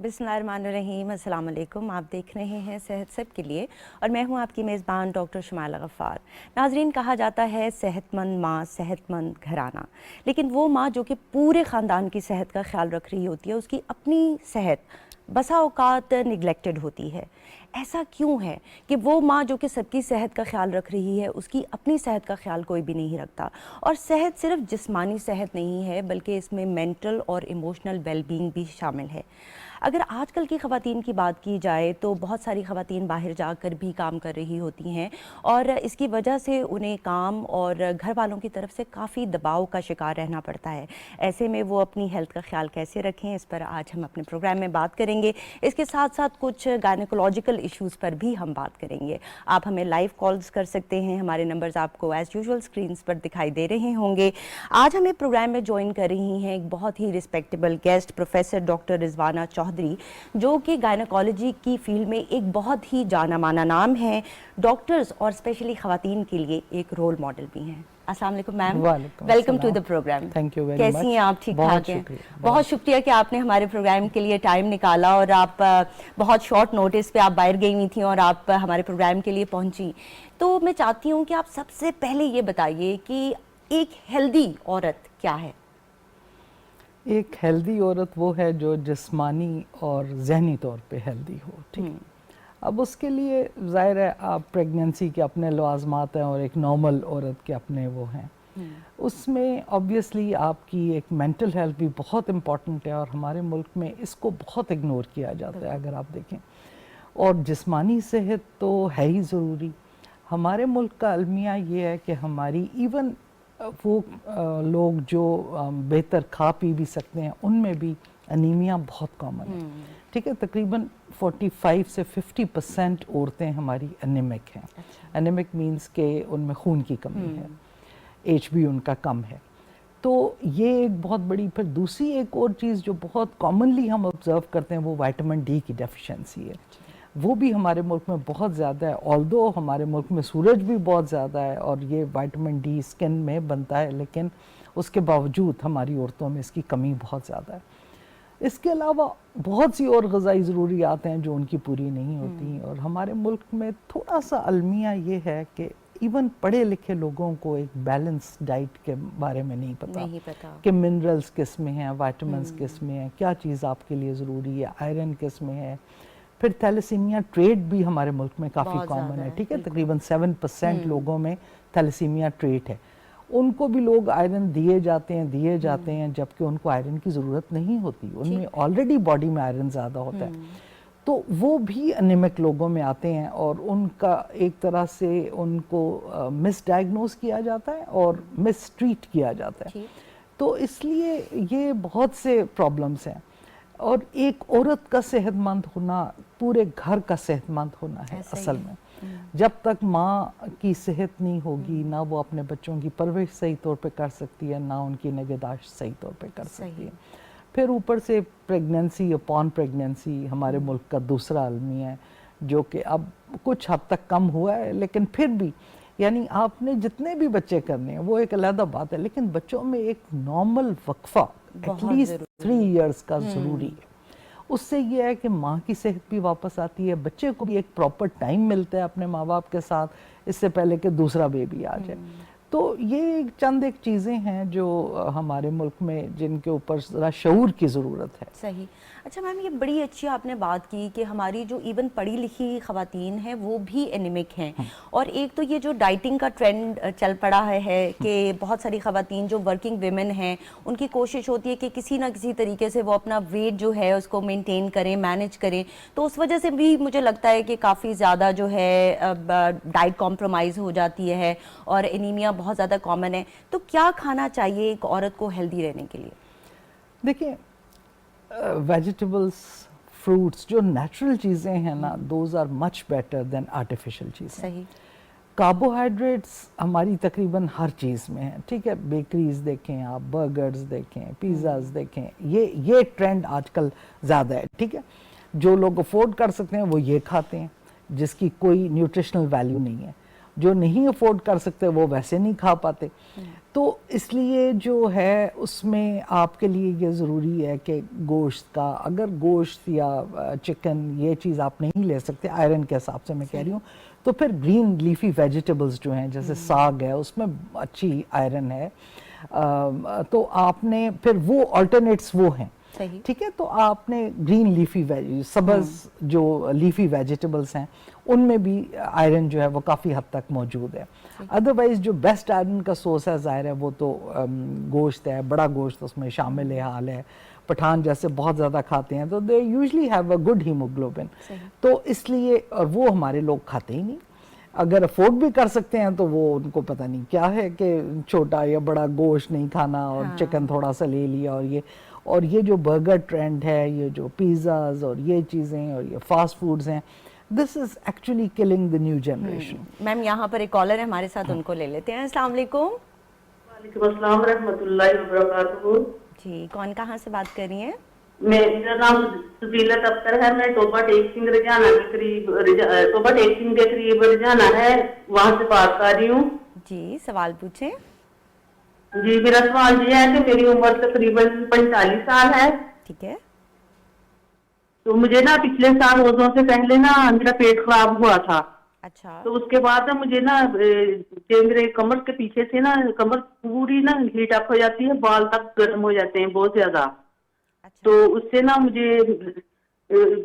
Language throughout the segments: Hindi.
बिस्मिल्लाहिर्रहमानिर्रहीम, अस्सलाम वालेकुम। आप देख रहे हैं सेहत सब के लिए और मैं हूं आपकी मेज़बान डॉक्टर शुमाइला गफ़ार। नाज़रीन, कहा जाता है सेहतमंद माँ सेहतमंद घराना, लेकिन वो माँ जो कि पूरे ख़ानदान की सेहत का ख्याल रख रही होती है, उसकी अपनी सेहत बसा औकात निगलेक्टेड होती है। ऐसा क्यों है कि वो माँ जो कि सबकी सेहत का ख्याल रख रही है, उसकी अपनी सेहत का ख्याल कोई भी नहीं रखता? और सेहत सिर्फ जिस्मानी सेहत नहीं है, बल्कि इसमें मेंटल और इमोशनल वेलबींग भी शामिल है। अगर आजकल की ख़वातीन की बात की जाए तो बहुत सारी ख़वातीन बाहर जाकर भी काम कर रही होती हैं और इसकी वजह से उन्हें काम और घर वालों की तरफ से काफ़ी दबाव का शिकार रहना पड़ता है। ऐसे में वो अपनी हेल्थ का ख्याल कैसे रखें, इस पर आज हम अपने प्रोग्राम में बात करेंगे। इसके साथ साथ कुछ गायनेकोलॉजिकल इश्यूज़ पर भी हम बात करेंगे। आप हमें लाइव कॉल्स कर सकते हैं, हमारे नंबर्स आपको एज़ यूजुअल स्क्रीन्स पर दिखाई दे रहे होंगे। आज हमें प्रोग्राम में ज्वाइन कर रही हैं एक बहुत ही respectable guest, professor doctor Rizwana Chaudhry, जो कि गायनेकोलॉजी की फील्ड में एक बहुत ही जाना माना नाम है। डॉक्टर्स और स्पेशली ख़वातीन के लिए एक रोल मॉडल भी हैं। अस्सलाम वालेकुम ma'am, welcome to the program. Thank you very much. कैसी हैं आप? ठीक ठाक हैं? बहुत शुक्रिया कि आपने हमारे प्रोग्राम के लिए टाइम निकाला और आप बहुत शॉर्ट नोटिस पे आप बाहर गई हुई थी और आप हमारे प्रोग्राम के लिए पहुंची। तो मैं चाहती हूँ कि आप सबसे पहले ये बताइए कि एक हेल्दी औरत क्या है? एक हेल्दी औरत वो है जो जिस्मानी और जहनी तौर पे हेल्दी हो, ठीक है। अब उसके लिए ज़ाहिर है आप प्रेगनेंसी के अपने लवाज़मात हैं और एक नॉर्मल औरत के अपने वो हैं। उसमें ऑब्वियसली आपकी एक मेंटल हेल्थ भी बहुत इम्पॉर्टेंट है और हमारे मुल्क में इसको बहुत इग्नोर किया जाता है अगर आप देखें। और जिस्मानी सेहत तो है ही ज़रूरी। हमारे मुल्क का अलमिया ये है कि हमारी इवन वो लोग जो बेहतर खा पी भी सकते हैं उनमें भी अनीमिया बहुत कॉमन है, ठीक है। तकरीबन 45 से 50% औरतें हमारी एनीमिक हैं। एनीमिक मींस के उनमें खून की कमी है, HB उनका कम है। तो ये एक बहुत बड़ी, फिर दूसरी एक और चीज़ जो बहुत कॉमनली हम ऑब्ज़र्व करते हैं वो विटामिन D की डेफिशिएंसी है। वो भी हमारे मुल्क में बहुत ज़्यादा है। ऑल्दो हमारे मुल्क में सूरज भी बहुत ज़्यादा है और ये विटामिन D स्किन में बनता है, लेकिन उसके बावजूद हमारी औरतों में इसकी कमी बहुत ज़्यादा है। इसके अलावा बहुत सी और ग़िज़ाई ज़रूरियात हैं जो उनकी पूरी नहीं होती। और हमारे मुल्क में थोड़ा सा अलमिया ये है कि इवन पढ़े लिखे लोगों को एक बैलेंस डाइट के बारे में नहीं पता कि मिनरल्स किस में हैं, विटामिन्स किस में हैं, क्या चीज़ आपके लिए ज़रूरी है, आयरन किस में है। फिर थैलेसीमिया ट्रेट भी हमारे मुल्क में काफ़ी कॉमन है, ठीक है। तकरीबन 7% लोगों में थैलेसीमिया ट्रेट है। उनको भी लोग आयरन दिए जाते हैं जबकि उनको आयरन की ज़रूरत नहीं होती। उनमें ऑलरेडी बॉडी में आयरन ज़्यादा होता है। तो वो भी एनीमिक लोगों में आते हैं और उनका एक तरह से उनको मिसडायग्नोज किया जाता है और मिसट्रीट किया जाता है। तो इसलिए ये बहुत से प्रॉब्लम्स हैं। और एक औरत का सेहतमंद होना पूरे घर का सेहतमंद होना है असल में। जब तक माँ की सेहत नहीं होगी, ना वो अपने बच्चों की परवरिश सही तौर पे कर सकती है, ना उनकी निगहदाश्त सही तौर पे कर सकती है। फिर ऊपर से प्रेगनेंसी अपॉन प्रेगनेंसी हमारे मुल्क का दूसरा अलमिया है जो कि अब कुछ हद तक कम हुआ है, लेकिन फिर भी यानी आपने जितने भी बच्चे करने हैं वो एक अलग बात है, लेकिन बच्चों में एक नॉर्मल वक्फा एटलीस्ट 3 इयर्स का ज़रूरी है। उससे ये है कि माँ की सेहत भी वापस आती है, बच्चे को भी एक प्रॉपर टाइम मिलता है अपने माँ बाप के साथ, इससे पहले कि दूसरा बेबी आ जाए। तो ये चंद एक चीज़ें हैं जो हमारे मुल्क में जिनके ऊपर ज़रा शऊर की ज़रूरत है। सही। अच्छा मैम, ये बड़ी अच्छी आपने बात की कि हमारी जो इवन पढ़ी लिखी ख़वातीन हैं वो भी एनीमिक हैं। और एक तो ये जो डाइटिंग का ट्रेंड चल पड़ा है कि बहुत सारी ख़वातीन जो वर्किंग विमेन हैं उनकी कोशिश होती है कि किसी ना किसी तरीके से वो अपना वेट जो है उसको मेंटेन करें, मैनेज करें। तो उस वजह से भी मुझे लगता है कि काफ़ी ज़्यादा जो है डाइट कॉम्प्रोमाइज़ हो जाती है और एनीमिया बहुत ज़्यादा कॉमन है। तो क्या खाना चाहिए एक औरत को हेल्दी रहने के लिए? देखिए, वेजिटेबल्स, फ्रूट्स जो नेचुरल चीज़ें हैं ना, those are much better than artificial चीज़ें। सही। कार्बोहाइड्रेट्स हमारी तकरीबन हर चीज़ में है, ठीक है। बेकरीज देखें आप, बर्गर्स देखें, पिज़्ज़ाज़ देखें, ये ट्रेंड आजकल ज़्यादा है, ठीक है। जो लोग अफोर्ड कर सकते हैं वो ये खाते हैं जिसकी कोई न्यूट्रिशनल वैल्यू नहीं है। जो नहीं अफोर्ड कर सकते वो वैसे नहीं खा पाते। तो इसलिए जो है उसमें आपके लिए ये ज़रूरी है कि गोश्त का, अगर गोश्त या चिकन ये चीज़ आप नहीं ले सकते आयरन के हिसाब से मैं कह रही हूँ, तो फिर ग्रीन लीफी वेजिटेबल्स जो हैं जैसे साग है उसमें अच्छी आयरन है। तो आपने फिर वो अल्टरनेट्स वो हैं, ठीक है। तो आपने ग्रीन लीफी सब्ज़ जो लीफी वेजिटेबल्स हैं उनमें भी आयरन जो है वो काफ़ी हद तक मौजूद है। अदरवाइज जो बेस्ट आयरन का सोर्स है ज़ाहिर है वो तो गोश्त है, बड़ा गोश्त उसमें शामिल है, हाल है। पठान जैसे बहुत ज़्यादा खाते हैं तो they usually have a good haemoglobin, तो इसलिए, और वो हमारे लोग खाते ही नहीं। अगर अफोर्ड भी कर सकते हैं तो वो उनको पता नहीं क्या है कि छोटा या बड़ा गोश्त नहीं खाना और चिकन थोड़ा सा ले लिया। और ये जो बर्गर ट्रेंड है, ये जो पिज़्ज़ाज़ और ये चीज़ें और ये फास्ट फूड्स हैं, this is actually killing the new generation. Ma'am यहाँ पर एक कॉलर है हमारे साथ, उनको ले लेते हैं। अस्सलाम वालेकुम। वालेकुम अस्सलाम रहमतुल्लाहि व बरकातहू। जी, कौन कहाँ से बात कर रही हैं? मेरा नाम सुजीलत अख्तर है। मैं टोबा टेक सिंह रजाना के करीब, टोबा टेक सिंह के करीब रजाना है, वहाँ से बात कर रही हूँ। जी, सवाल पूछें। जी, मेरा सवाल ये है कि मेरी उम्र तकरीबन 45 साल है। ठीक है। तो मुझे ना पिछले साल रोजों से पहले ना मेरा पेट खराब हुआ था। अच्छा। तो उसके बाद ना मुझे ना मेरे कमर के पीछे से ना कमर पूरी ना हीट अप हो जाती है, बाल तक गर्म हो जाते हैं बहुत ज्यादा। अच्छा। तो उससे ना मुझे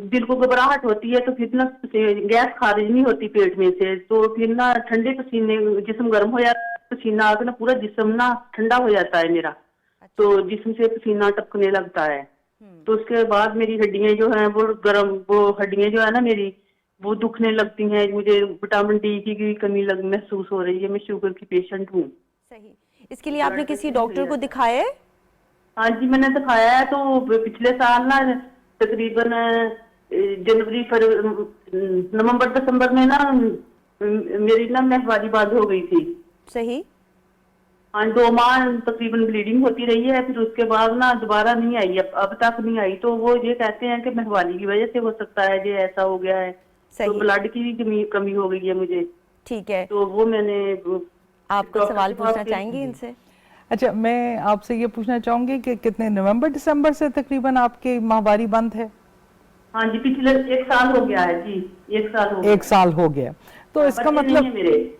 दिल को घबराहट होती है, तो फिर ना गैस खारिज नहीं होती पेट में से, तो फिर ना ठंडे पसीने, जिस्म गर्म हो जाता है, पसीना आकर ना पूरा जिस्म ना ठंडा हो जाता है मेरा। अच्छा। तो जिस्म से पसीना टपकने लगता है। तो उसके बाद मेरी हड्डियां जो हैं वो वो हड्डियां जो है ना मेरी वो दुखने लगती हैं। मुझे विटामिन डी की भी कमी महसूस हो रही है। मैं शुगर की पेशेंट हूँ। सही। इसके लिए आपने किसी डॉक्टर को दिखाया है? हाँ जी, मैंने दिखाया है। तो पिछले साल ना तकरीबन जनवरी नवंबर दिसंबर में ना मेरी ना महवारी बंद हो गई थी। सही। हाँ, 2 माह तकरीबन ब्लीडिंग होती रही है, फिर उसके बाद ना दोबारा नहीं आई, अब तक नहीं आई। तो वो ये कहते हैं कि महवारी की वजह से हो सकता है ये ऐसा हो गया है। तो ब्लड की भी कमी हो गई है मुझे। ठीक है। तो वो मैंने आपको सवाल पूछना चाहेंगी इनसे? अच्छा, मैं आपसे ये पूछना चाहूंगी कि कितने नवंबर दिसंबर से तकरीबन आपकी माहवारी बंद है? हाँ जी, पिछले 1 साल हो गया है जी, 1 साल हो गया। 1 साल हो गया। तो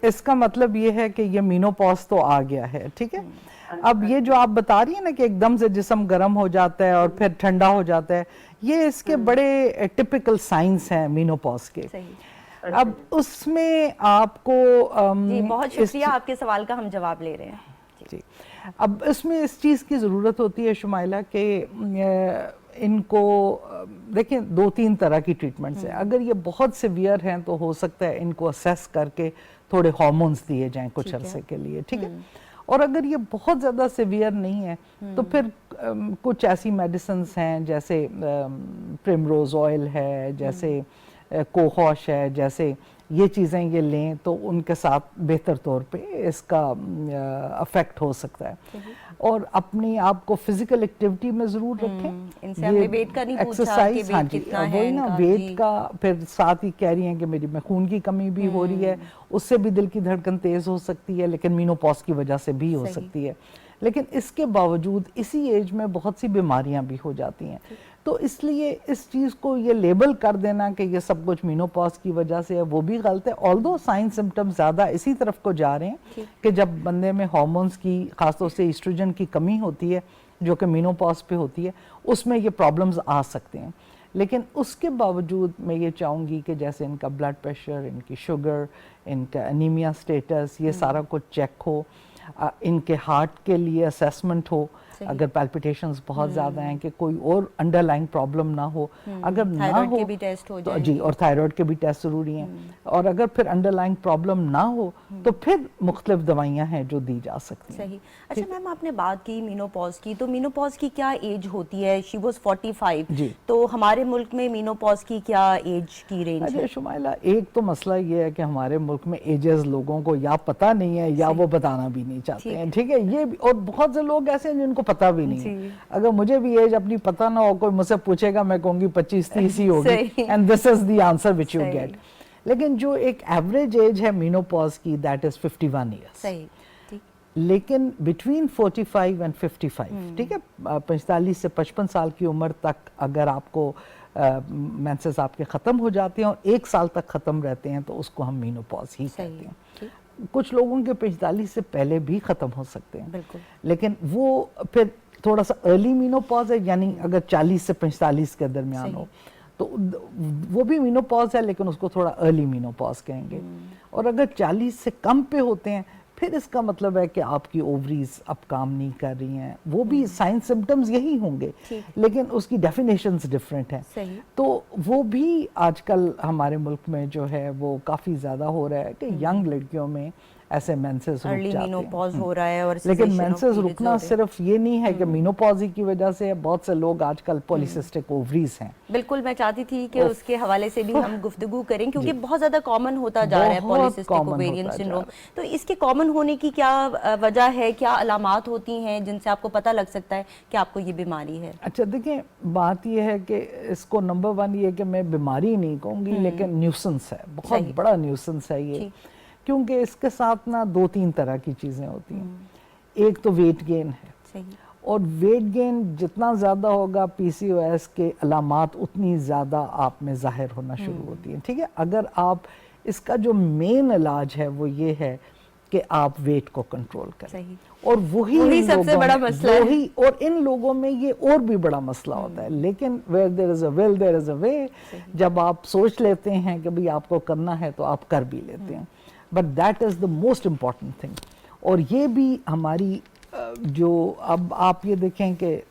इसका मतलब ये है कि ये मीनोपॉज तो आ गया है, ठीक है। अब ये जो आप बता रही है ना कि एकदम से जिस्म गर्म हो जाता है और फिर ठंडा हो जाता है, ये इसके बड़े टिपिकल साइंस हैं मीनोपॉज के। अब उसमें आपको जी, बहुत शुक्रिया, आपके सवाल का हम जवाब ले रहे हैं जी। अब इसमें इस चीज़ की ज़रूरत होती है शुमाइला कि इनको देखिए 2-3 तरह की ट्रीटमेंट्स है। अगर ये बहुत सिवियर हैं तो हो सकता है इनको असेस करके थोड़े हार्मोन्स दिए जाएं कुछ अरसे के लिए, ठीक है। और अगर ये बहुत ज़्यादा सिवियर नहीं है तो फिर कुछ ऐसी मेडिसिन्स हैं जैसे प्रिमरोज ऑयल है, जैसे कोहोश है, जैसे ये चीज़ें ये लें तो उनके साथ बेहतर तौर पे इसका अफेक्ट हो सकता है। और अपनी आप को फिजिकल एक्टिविटी में ज़रूर रखें। इनसे हमने वेट का नहीं पूछा कि वेट हाँ जी, कितना है वही ना वेट का। फिर साथ ही कह रही हैं कि मेरी में खून की कमी भी हो रही है, उससे भी दिल की धड़कन तेज़ हो सकती है, लेकिन मीनोपॉज की वजह से भी हो सकती है। लेकिन इसके बावजूद इसी एज में बहुत सी बीमारियां भी हो जाती हैं। तो इसलिए इस चीज़ को ये लेबल कर देना कि ये सब कुछ मीनोपॉज की वजह से है, वो भी गलत है। ऑल्दो साइन सिम्टम्स ज़्यादा इसी तरफ को जा रहे हैं कि जब बंदे में हार्मोन्स की, खासतौर से ईस्ट्रोजन की कमी होती है जो कि मीनोपॉज पे होती है, उसमें ये प्रॉब्लम्स आ सकते हैं। लेकिन उसके बावजूद मैं ये चाहूँगी कि जैसे इनका ब्लड प्रेशर, इनकी शुगर, इनका एनीमिया स्टेटस, ये सारा कुछ चेक हो। इनके हार्ट के लिए असेसमेंट हो, अगर पैल्पिटेशंस बहुत ज़्यादा हैं कि कोई और अंडरलाइंग प्रॉब्लम ना हो। अगर ना हो के भी टेस्ट हो तो जी, और थायराइड के भी टेस्ट ज़रूरी हैं। और अगर फिर अंडरलाइंग प्रॉब्लम ना हो तो फिर मुख्तलिफ दवाइयाँ हैं जो दी जा सकती हैं। सही। अच्छा मैम, आपने बात की मीनोपॉज की, तो मीनोपॉज की क्या एज होती है? शी वाज 45 जी। तो हमारे मुल्क में मीनोपॉज की क्या एज की रेंज है? शुमाइला, एक तो मसला ये है कि हमारे मुल्क में एजेस लोगों को या पता नहीं है या वो बताना भी नहीं चाहते हैं, ठीक है। ये और बहुत से लोग ऐसे हैं जिनको पता भी नहीं है। अगर मुझे भी एज अपनी पता ना हो, कोई मुझसे पूछेगा, मैं कहूँगी 25-30 ही होगी, and this is the answer which you get. लेकिन जो एक एवरेज एज है मेनोपॉज की दैट इज 51 ईयर्स। सही, ठीक। लेकिन बिटवीन 45 एंड 55, ठीक है, 45 से 55 साल की उम्र तक अगर आपको मेंसेस आपके ख़त्म हो जाते हैं और 1 साल तक ख़त्म रहते हैं तो उसको हम मेनोपॉज ही कहते हैं। कुछ लोगों के 45 से पहले भी ख़त्म हो सकते हैं, बिल्कुल, लेकिन वो फिर थोड़ा सा अर्ली मेनोपॉज है, यानी अगर 40 से 45 के दरमियान हो तो वो भी मेनोपॉज है, लेकिन उसको थोड़ा अर्ली मेनोपॉज कहेंगे। और अगर 40 से कम पे होते हैं फिर इसका मतलब है कि आपकी ओवरीज अब काम नहीं कर रही हैं। वो भी साइन सिम्टम्स यही होंगे, लेकिन उसकी डेफिनेशंस डिफरेंट हैं। तो वो भी आजकल हमारे मुल्क में जो है वो काफ़ी ज़्यादा हो रहा है कि यंग लड़कियों में ऐसे मेंसेस रुक जाते हैं, मेनोपॉज हो रहा है। और लेकिन मेंसेस रुकना सिर्फ ये नहीं है कि मेनोपॉज की वजह से है, बहुत से लोग आजकल पॉलीसिस्टिक ओवरीज हैं। बिल्कुल, मैं चाहती थी कि उसके हवाले से भी हम गुफ्तगू करें, क्योंकि बहुत ज़्यादा कॉमन होता जा रहा है पॉलीसिस्टिक ओवेरियन सिंड्रोम। तो इसके कॉमन होने की क्या वजह है, क्या अलामात होती हैं जिनसे आपको पता लग सकता है कि आपको ये बीमारी है? अच्छा देखिए, बात ये है कि इसको नंबर 1 ये कि मैं बीमारी नहीं कहूँगी, लेकिन न्यूसेंस है, बहुत बड़ा न्यूसेंस है ये, क्योंकि इसके साथ ना 2-3 तरह की चीज़ें होती हैं। एक तो वेट गेन है, और वेट गेन जितना ज़्यादा होगा पीसीओएस के अलामात उतनी ज़्यादा आप में ज़ाहिर होना शुरू होती हैं, ठीक है। अगर आप, इसका जो मेन इलाज है वो ये है कि आप वेट को कंट्रोल करें, और वही सबसे बड़ा मसला है। और इन लोगों में ये और भी बड़ा मसला होता है, लेकिन where there is a will there is a way. जब आप सोच लेते हैं कि भाई आपको करना है तो आप कर भी लेते हैं, but that is the most important thing. और ये भी हमारी जो, अब आप ये देखें कि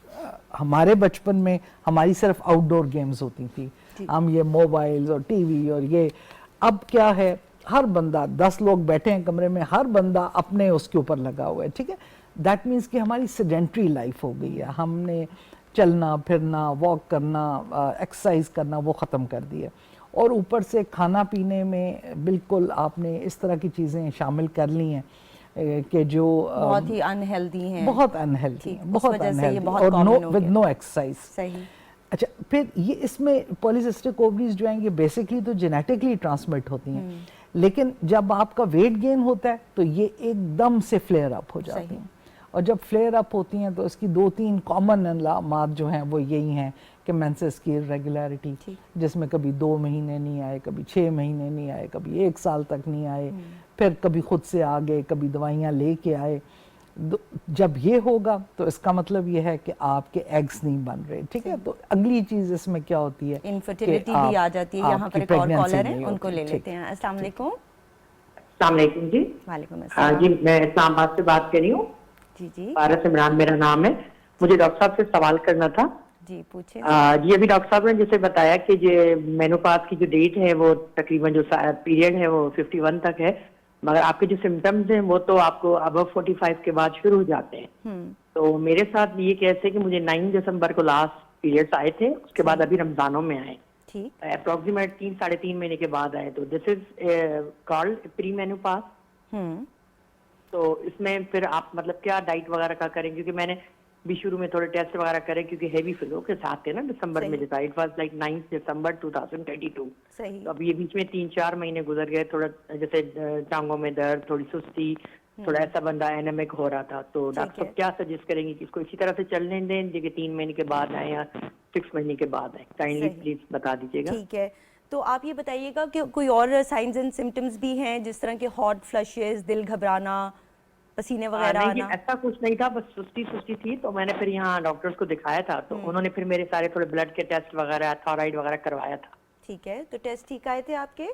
हमारे बचपन में हमारी सिर्फ आउटडोर गेम्स होती थी, हम ये मोबाइल्स और टीवी और ये, अब क्या है, हर बंदा, 10 लोग बैठे हैं कमरे में, हर बंदा अपने उसके ऊपर लगा हुआ है, ठीक है। दैट मीन्स कि हमारी सेडेंट्री लाइफ हो गई है, हमने चलना फिरना, वॉक करना, एक्सरसाइज करना वो ख़त्म कर दिया, और ऊपर से खाना पीने में बिल्कुल आपने इस तरह की चीज़ें शामिल कर ली हैं कि जो बहुत ही अनहेल्दी हैं, बहुत अनहेल्दी, बहुत अनहेल्दी, और विद नो एक्सरसाइज। सही। अच्छा, फिर ये इसमें पॉलीसिस्टिक ओवरीज जो हैं ये बेसिकली तो जेनेटिकली ट्रांसमिट होती हैं, लेकिन जब आपका वेट गेन होता है तो ये एकदम से फ्लेयर अप हो जाती हैं, और जब फ्लेयर अप होती हैं तो इसकी 2-3 कॉमन अलामात जो हैं वो यही हैं कि मेंसेस की इरेगुलरिटी, जिसमें कभी 2 महीने नहीं आए, कभी 6 महीने नहीं आए, कभी 1 साल तक नहीं आए, फिर कभी खुद से आ गए, कभी दवाइयाँ लेके आए। जब ये होगा तो इसका मतलब ये है कि आपके एग्स नहीं बन रहे, ठीक है। तो अगली चीज़ इसमें क्या होती है, इनफर्टिलिटी भी आ जाती है। यहाँ पर एक और कॉलर है, उनको ले लेते हैं। अस्सलाम वालेकुम। अस्सलाम वालेकुम जी। वालेकुम अस्सलाम। हाँ जी, मैं इस्लामाबाद से बात कर रही हूँ। जी, पारस इमरान मेरा नाम है। मुझे डॉक्टर साहब से सवाल करना था। जी पूछिए। जी, अभी डॉक्टर साहब ने जैसे बताया कि जो मेनोपॉज की जो डेट है वो तकरीबन जो पीरियड है वो 51 तक है, मगर आपके जो सिम्टम्स हैं वो तो आपको अब 45 के बाद शुरू हो जाते हैं। तो मेरे साथ ये कैसे कि मुझे 9 दिसंबर को लास्ट पीरियड्स आए थे, उसके बाद अभी रमजानों में आए, अप्रोक्सीमेट 3-3.5 महीने के बाद आए। तो this is called pre menopause. तो इसमें फिर आप मतलब क्या डाइट वगैरह का करें, क्योंकि मैंने भी शुरू में थोड़े टेस्ट वगैरह करे, क्योंकि हेवी फ्लो के साथ थे ना दिसंबर में, जैसा इट वाज लाइक 9 दिसंबर 2022। तो अब ये बीच में 3-4 महीने गुजर गए, थोड़ा जैसे टांगों में दर्द, थोड़ी सुस्ती, थोड़ा ऐसा बंदा एनेमिक हो रहा था। तो डॉक्टर साहब क्या सजेस्ट करेंगे कि इसको इसी तरह से चलने दें, जैसे 3 महीने के बाद आए या 6 महीने के बाद आए? काइंडली प्लीज बता दीजिएगा। ठीक है, तो आप ये बताइएगा कि कोई और साइंस एंड सिम्टम्स भी हैं, जिस तरह के हॉट फ्लशेस, दिल घबराना, पसीने वगैरह आना? ऐसा कुछ नहीं था, बस सुस्ती थी। तो मैंने फिर यहाँ डॉक्टर्स को दिखाया था, तो उन्होंने फिर मेरे सारे थोड़े ब्लड के टेस्ट वगैरह, थायराइड वगैरह करवाया था। ठीक है, तो टेस्ट ठीक आए थे आपके?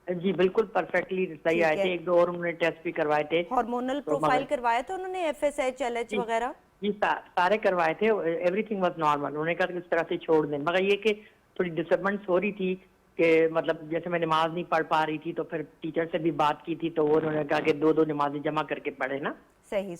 जी बिल्कुल परफेक्टली सही आए थे। 1-2 और उन्होंने टेस्ट भी करवाए थे। हार्मोनल प्रोफाइल करवाया था उन्होंने, FSH LH वगैरह? जी सारे करवाए थे, एवरीथिंग वाज नॉर्मल। उन्होंने कहा इस तरह से छोड़ दें, मगर ये कि थोड़ी डिस्टर्बेंस हो रही थी कि मतलब जैसे मैं नमाज नहीं पढ़ पा रही थी, तो फिर टीचर से भी बात की थी, तो वो उन्होंने कहा कि 2-2 नमाजें जमा करके पढ़े ना। सही,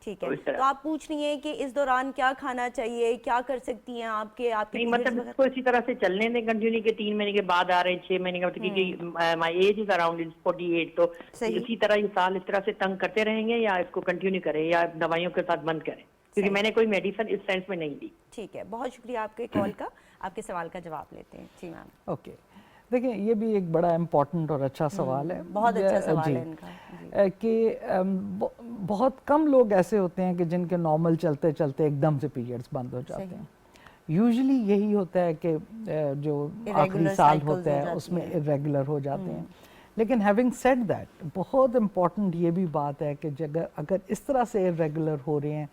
ठीक है। तो आप पूछ रही हैं कि इस दौरान क्या खाना चाहिए, क्या कर सकती हैं आपके नहीं, मतलब इसको इसी तरह से चलने दें कंटिन्यू के 3 महीने के बाद आ रहे हैं, 6 महीने के बाद, क्योंकि माय एज इज अराउंड 48। तो इसी तरह ये साल इस तरह से तंग करते रहेंगे, या इसको कंटिन्यू करें या दवाइयों के साथ बंद करें, क्योंकि मैंने कोई मेडिसिन इस सेंस में नहीं दी। ठीक है, बहुत शुक्रिया आपके कॉल का। आपके सवाल का जवाब लेते हैं। जी मैम। ओके, देखिए ये भी एक बड़ा इम्पोर्टेंट और अच्छा सवाल है। बहुत अच्छा सवाल है इनका कि बहुत कम लोग ऐसे होते हैं कि जिनके नॉर्मल चलते चलते एकदम से पीरियड्स बंद हो जाते हैं। यूजुअली यही होता है कि जो आखिरी साल होता है उसमें इरेगुलर हो जाते हैं। लेकिन हैविंग सेड दैट, बहुत इम्पॉर्टेंट ये भी बात है कि अगर इस तरह से इरेगुलर हो रहे हैं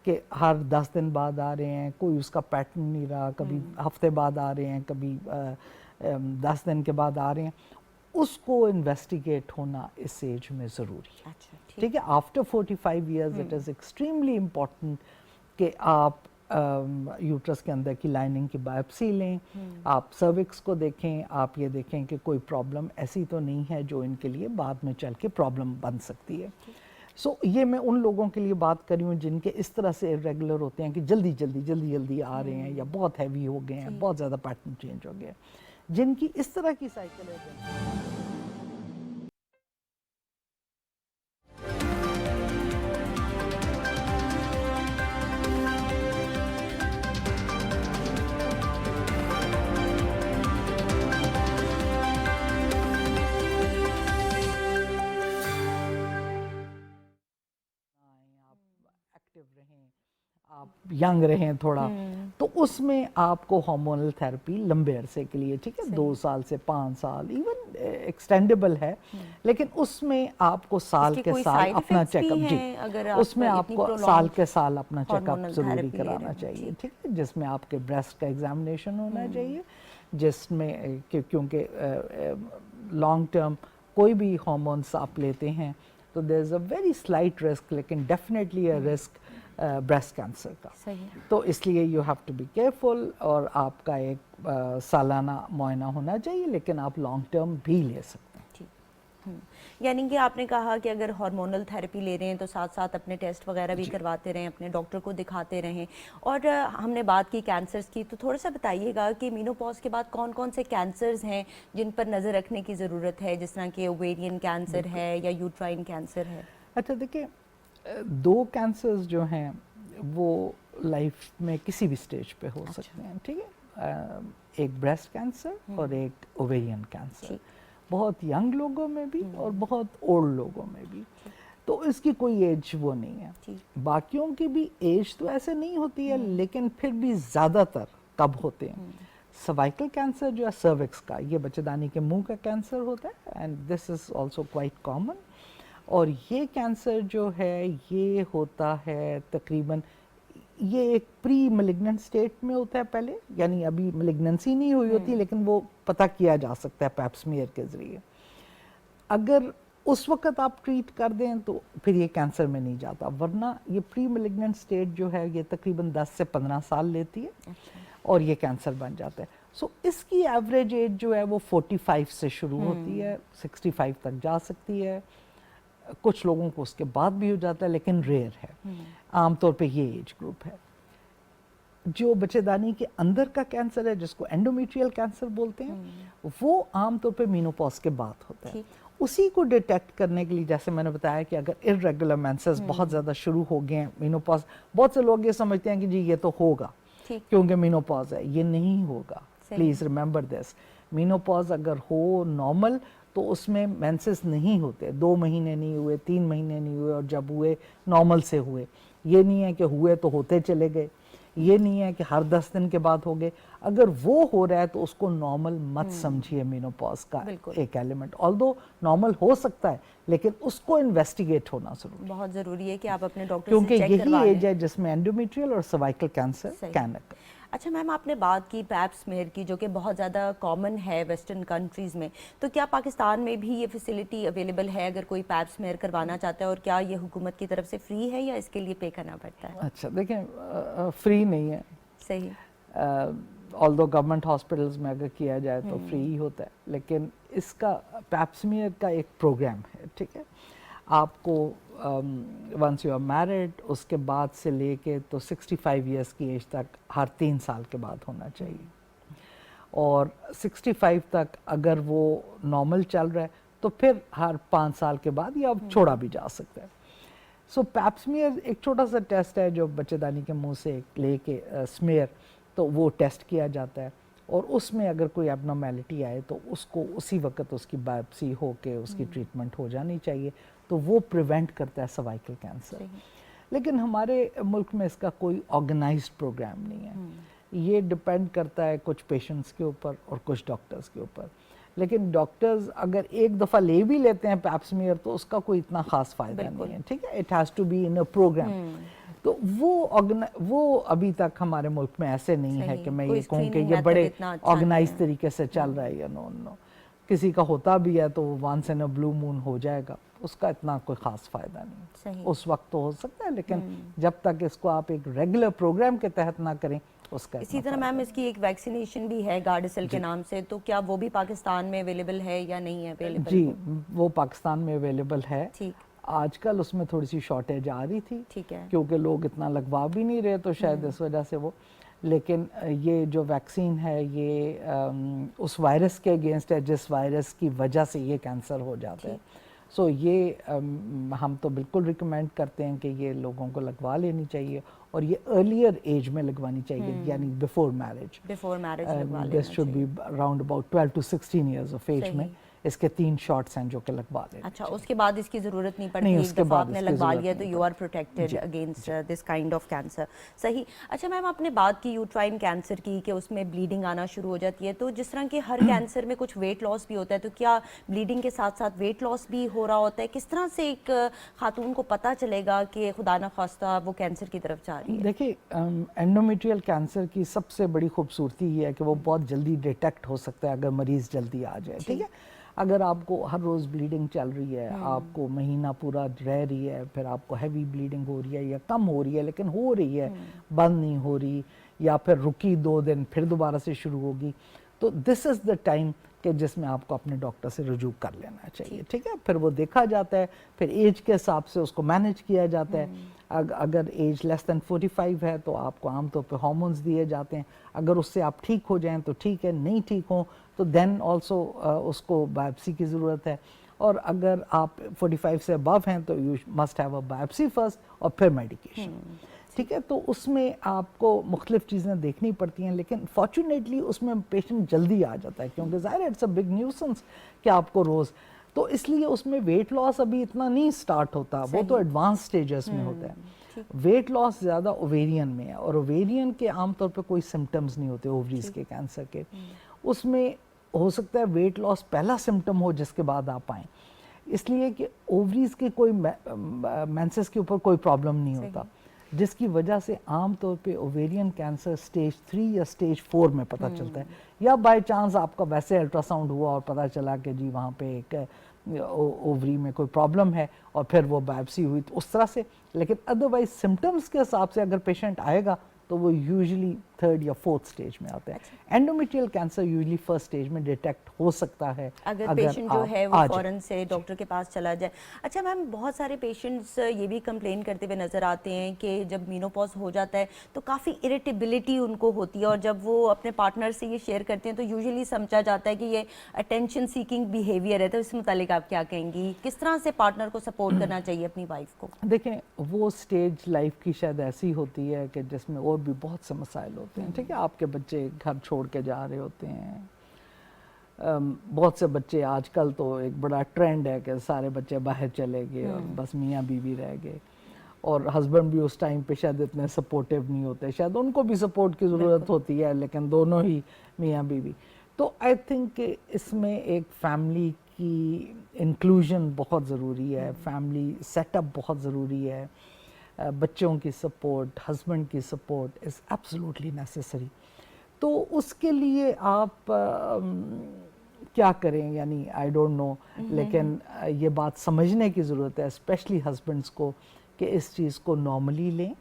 कि हर 10 दिन बाद आ रहे हैं, कोई उसका पैटर्न नहीं रहा, कभी हफ्ते बाद आ रहे हैं, कभी 10 दिन के बाद आ रहे हैं, उसको इन्वेस्टिगेट होना इस एज में ज़रूरी है। अच्छा, ठीक है, after 45 years it is extremely important कि आप यूट्रस के अंदर की लाइनिंग की बायोप्सी लें, आप सर्विक्स को देखें, आप ये देखें कि कोई प्रॉब्लम ऐसी तो नहीं है जो इनके लिए बाद में चल के प्रॉब्लम बन सकती है। सो ये मैं उन लोगों के लिए बात कर रही हूँ जिनके इस तरह से इरेगुलर होते हैं कि जल्दी जल्दी आ रहे हैं, या बहुत हैवी हो गए हैं, बहुत ज़्यादा पैटर्न चेंज हो गया, जिनकी इस तरह की साइकिल है। आप यंग रहें थोड़ा, तो उसमें आपको हार्मोनल थेरेपी लंबे अरसे के लिए, ठीक है, 2 साल से 5 साल इवन एक्सटेंडेबल है, लेकिन उसमें आपको साल के साल अपना चेकअप, जी, उसमें आपको साल के साल अपना चेकअप जरूरी कराना चाहिए, ठीक है, जिसमें आपके ब्रेस्ट का एग्जामिनेशन होना चाहिए, जिसमें क्योंकि लॉन्ग टर्म कोई भी हार्मोन्स आप लेते हैं तो there is a very slight risk, लेकिन definitely a risk breast cancer का। सही। तो इसलिए you have to be careful, और आपका एक सालाना मुआयना होना चाहिए, लेकिन आप लॉन्ग टर्म भी ले सकते हैं। यानी कि आपने कहा कि अगर हार्मोनल थेरेपी ले रहे हैं तो साथ साथ अपने टेस्ट वगैरह भी करवाते रहें, अपने डॉक्टर को दिखाते रहें। और हमने बात की कैंसर्स की, तो थोड़ा सा बताइएगा कि मेनोपॉज के बाद कौन कौन से कैंसर्स हैं जिन पर नज़र रखने की ज़रूरत है, जिस तरह कि ओवेरियन कैंसर है या यूट्राइन कैंसर है? अच्छा, देखिए, 2 कैंसर्स जो हैं वो लाइफ में किसी भी स्टेज पे हो सकते हैं, ठीक है, एक ब्रेस्ट कैंसर और एक ओवेरियन कैंसर, बहुत यंग लोगों में भी और बहुत ओल्ड लोगों में भी, तो इसकी कोई एज वो नहीं है। बाकियों की भी एज तो ऐसे नहीं होती है, लेकिन फिर भी ज़्यादातर कब होते हैं, सर्वाइकल कैंसर जो है सर्विक्स का, ये बच्चेदानी के मुंह का कैंसर होता है, and this is also quite common. और ये कैंसर जो है ये होता है तकरीबन, ये एक प्री मलिग्नेंट स्टेट में होता है पहले, यानी अभी मलिग्नेंसी नहीं हुई होती, लेकिन वो पता किया जा सकता है पैप स्मीयर के ज़रिए। अगर उस वक्त आप ट्रीट कर दें तो फिर ये कैंसर में नहीं जाता, वरना ये प्री मलिग्नेंट स्टेट जो है ये तकरीबन 10 से 15 साल लेती है और ये कैंसर बन जाता है। सो इसकी एवरेज एज जो है वो 45 से शुरू होती है, 65 तक जा सकती है, कुछ लोगों को उसके बाद भी हो जाता है, लेकिन रेयर है। आमतौर पे ये एज ग्रुप है। जो बच्चेदानी के अंदर का कैंसर है, जिसको एंडोमेट्रियल कैंसर बोलते हैं, वो आमतौर पे मेनोपॉज के बाद होता है। उसी को डिटेक्ट करने के लिए, जैसे मैंने बताया कि अगर इर्रेगुलर मेंसेस बहुत ज़्यादा शुरू हो गए हैं, मेनोपॉज, बहुत से लोग ये समझते हैं कि जी ये तो होगा क्योंकि मेनोपॉज है, ये नहीं होगा। प्लीज़ रिमेंबर दिस, मेनोपॉज अगर हो नॉर्मल तो उसमें मेंसेस नहीं होते, 2 महीने नहीं हुए, 3 महीने नहीं हुए, और जब हुए नॉर्मल से हुए। ये नहीं है कि हुए तो होते चले गए, ये नहीं है कि हर 10 दिन के बाद हो गए। अगर वो हो रहा है तो उसको नॉर्मल मत समझिए मेनोपॉज का एक एलिमेंट, ऑल्दो नॉर्मल हो सकता है, लेकिन उसको इन्वेस्टिगेट होना जरूरी, बहुत ज़रूरी है कि आप अपने डॉक्टर से चेक करवा लें, क्योंकि यही एज है जिसमें एंडोमेट्रियल और सर्वाइकल कैंसर कैन अकर। अच्छा मैम, आपने बात की पैप स्मीयर की, जो कि बहुत ज़्यादा कॉमन है वेस्टर्न कंट्रीज़ में, तो क्या पाकिस्तान में भी ये फैसिलिटी अवेलेबल है अगर कोई पैप स्मीयर करवाना चाहता है, और क्या ये हुकूमत की तरफ से फ्री है या इसके लिए पे करना पड़ता है? अच्छा, देखें, फ्री नहीं है। सही। ऑल्दो गवर्नमेंट हॉस्पिटल्स में अगर किया जाए तो फ्री ही होता है, लेकिन इसका पैप स्मीयर का एक प्रोग्राम है, ठीक है। आपको वंस यू आर मैरिड, उसके बाद से लेके तो 65 ईयर्स की एज तक हर 3 साल के बाद होना चाहिए, और 65 तक अगर वो नॉर्मल चल रहा है तो फिर हर 5 साल के बाद या छोड़ा भी जा सकता है। सो पैप स्मीयर एक छोटा सा टेस्ट है जो बच्चेदानी के मुंह से लेके स्मीयर, तो वो टेस्ट किया जाता है। और उसमें अगर कोई एबनॉर्मेलिटी आए तो उसको उसी वक्त उसकी बायोप्सी होके उसकी ट्रीटमेंट हो जानी चाहिए, तो वो प्रिवेंट करता है सर्वाइकल कैंसर। लेकिन हमारे मुल्क में इसका कोई ऑर्गेनाइज्ड प्रोग्राम नहीं है। ये डिपेंड करता है कुछ पेशेंट्स के ऊपर और कुछ डॉक्टर्स के ऊपर। लेकिन डॉक्टर्स अगर एक दफ़ा ले भी लेते हैं पैप स्मीयर तो उसका कोई इतना ख़ास फ़ायदा नहीं है, ठीक है। It has to be in a program. तो वो अभी तक हमारे मुल्क में ऐसे नहीं है कि मैं ये कहूँ कि ये बड़े ऑर्गेनाइज तरीके से चल रहा है या नो। किसी का होता भी है तो once in a blue moon हो जाएगा, उसका इतना कोई ख़ास फ़ायदा नहीं। उस वक्त तो हो सकता है, लेकिन जब तक इसको आप एक रेगुलर प्रोग्राम के तहत ना करें उसका। इसी तरह मैम इसकी एक वैक्सीनेशन भी है गार्डासिल के नाम से, तो क्या वो भी पाकिस्तान में अवेलेबल है या नहीं है अवेलेबल? जी, वो पाकिस्तान में अवेलेबल है। ठीक। आजकल उसमें थोड़ी सी शॉर्टेज आ रही थी, ठीक है, क्योंकि लोग इतना लगवा भी नहीं रहे, तो शायद इस वजह से वो। लेकिन ये जो वैक्सीन है ये उस वायरस के अगेंस्ट है जिस वायरस की वजह से ये कैंसर हो जाता है। सो ये हम तो बिल्कुल रिकमेंड करते हैं कि ये लोगों को लगवा लेनी चाहिए, और ये अर्लियर एज में लगवानी चाहिए, यानी बिफोर मैरिज लगवा लेना चाहिए। This should be around about 12 to 16 years of age में इसके 3 शॉट्स हैं जो कि लगवा लेना। अच्छा, उसके बाद इसकी ज़रूरत नहीं पड़ती, एक दफ़ा आपने लगवा लिया तो you are protected against this kind of cancer. सही। अच्छा मैम, आपने बात की यूट्राइन कैंसर की कि उसमें ब्लीडिंग आना शुरू हो जाती है, तो जिस तरह के हर कैंसर में कुछ वेट लॉस भी होता है, तो क्या ब्लीडिंग के साथ साथ वेट लॉस भी हो रहा होता है? किस तरह से एक खातून को पता चलेगा कि खुदा न खास्ता वो कैंसर की तरफ जा रही है? देखिए, एंडोमेट्रियल कैंसर की सबसे बड़ी खूबसूरती ये है कि वो बहुत जल्दी डिटेक्ट हो सकता है अगर मरीज़ जल्दी आ जाए, ठीक है। अगर आपको हर रोज़ ब्लीडिंग चल रही है, आपको महीना पूरा रह रही है, फिर आपको हैवी ब्लीडिंग हो रही है या कम हो रही है लेकिन हो रही है, बंद नहीं हो रही, या फिर रुकी 2 दिन फिर दोबारा से शुरू होगी, तो दिस इज़ द टाइम कि जिसमें आपको अपने डॉक्टर से रुजू कर लेना चाहिए, ठीक है। फिर वो देखा जाता है, फिर एज के हिसाब से उसको मैनेज किया जाता है। अगर एज लेस दैन 45 है तो आपको आमतौर पे हार्मोन्स दिए जाते हैं। अगर उससे आप ठीक हो जाएं तो ठीक है, नहीं ठीक हो तो देन ऑल्सो उसको बायोप्सी की ज़रूरत है। और अगर आप 45 से अबव हैं तो you must have a biopsy first और फिर मेडिकेशन, ठीक है। तो उसमें आपको मुख्तलिफ चीज़ें देखनी पड़ती हैं, लेकिन फॉर्चुनेटली उसमें पेशेंट जल्दी आ जाता है, क्योंकि ज़ाहिर है इट्स अ बिग न्यूसेंस कि आपको रोज़, तो इसलिए उसमें वेट लॉस अभी इतना नहीं स्टार्ट होता, वो तो एडवांस स्टेजेस में होता है। वेट लॉस ज़्यादा ओवेरियन में है, और ओवेरियन के आमतौर पे कोई सिम्टम्स नहीं होते ओवरीज के कैंसर के। उसमें हो सकता है वेट लॉस पहला सिम्टम हो जिसके बाद आप आएँ, इसलिए कि ओवरीज के कोई मेंसेस के ऊपर कोई प्रॉब्लम नहीं होता, जिसकी वजह से आम तौर पे ओवेरियन कैंसर स्टेज 3 या स्टेज 4 में पता चलता है, या बाय चांस आपका वैसे अल्ट्रासाउंड हुआ और पता चला कि जी वहाँ पे एक ओवरी में कोई प्रॉब्लम है और फिर वो बायोप्सी हुई, तो उस तरह से। लेकिन अदरवाइज सिम्टम्स के हिसाब से अगर पेशेंट आएगा तो वो यूजुअली 3rd या 4th स्टेज में आता है। Endometrial cancer usually 1st stage में डिटेक्ट हो सकता है अगर पेशेंट जो है वो फौरन से डॉक्टर के पास चला जाए। अच्छा मैम, बहुत सारे पेशेंट्स ये भी कंप्लेन करते हुए नज़र आते हैं कि जब मीनोपॉज हो जाता है तो काफ़ी इरिटेबिलिटी उनको होती है, और जब वो अपने पार्टनर से ये शेयर करते हैं तो यूजुअली समझा जाता है कि ये अटेंशन सीकिंग बिहेवियर है। तो इस मुतालिक आप क्या कहेंगी, किस तरह से पार्टनर को सपोर्ट करना चाहिए अपनी वाइफ को? देखें, वो स्टेज लाइफ की शायद ऐसी होती है कि जिसमें और भी बहुत से मसाइल होते हैं, ठीक है। आपके बच्चे घर छोड़ के जा रहे होते हैं, बहुत से बच्चे, आजकल तो एक बड़ा ट्रेंड है कि सारे बच्चे बाहर चले गए और बस मियाँ बीवी रह गए, और हस्बैंड भी उस टाइम पे शायद इतने सपोर्टिव नहीं होते, शायद उनको भी सपोर्ट की ज़रूरत होती है, लेकिन दोनों ही मियाँ बीवी। तो आई थिंक कि इसमें एक फैमिली की इंक्लूजन बहुत ज़रूरी है, फैमिली सेटअप बहुत ज़रूरी है, बच्चों की सपोर्ट, हस्बैंड की सपोर्ट इज़ एब्सोल्युटली नेसेसरी। तो उसके लिए आप क्या करें, यानी आई डोंट नो, लेकिन ये बात समझने की ज़रूरत है स्पेशली हस्बैंड्स को कि इस चीज़ को नॉर्मली लें।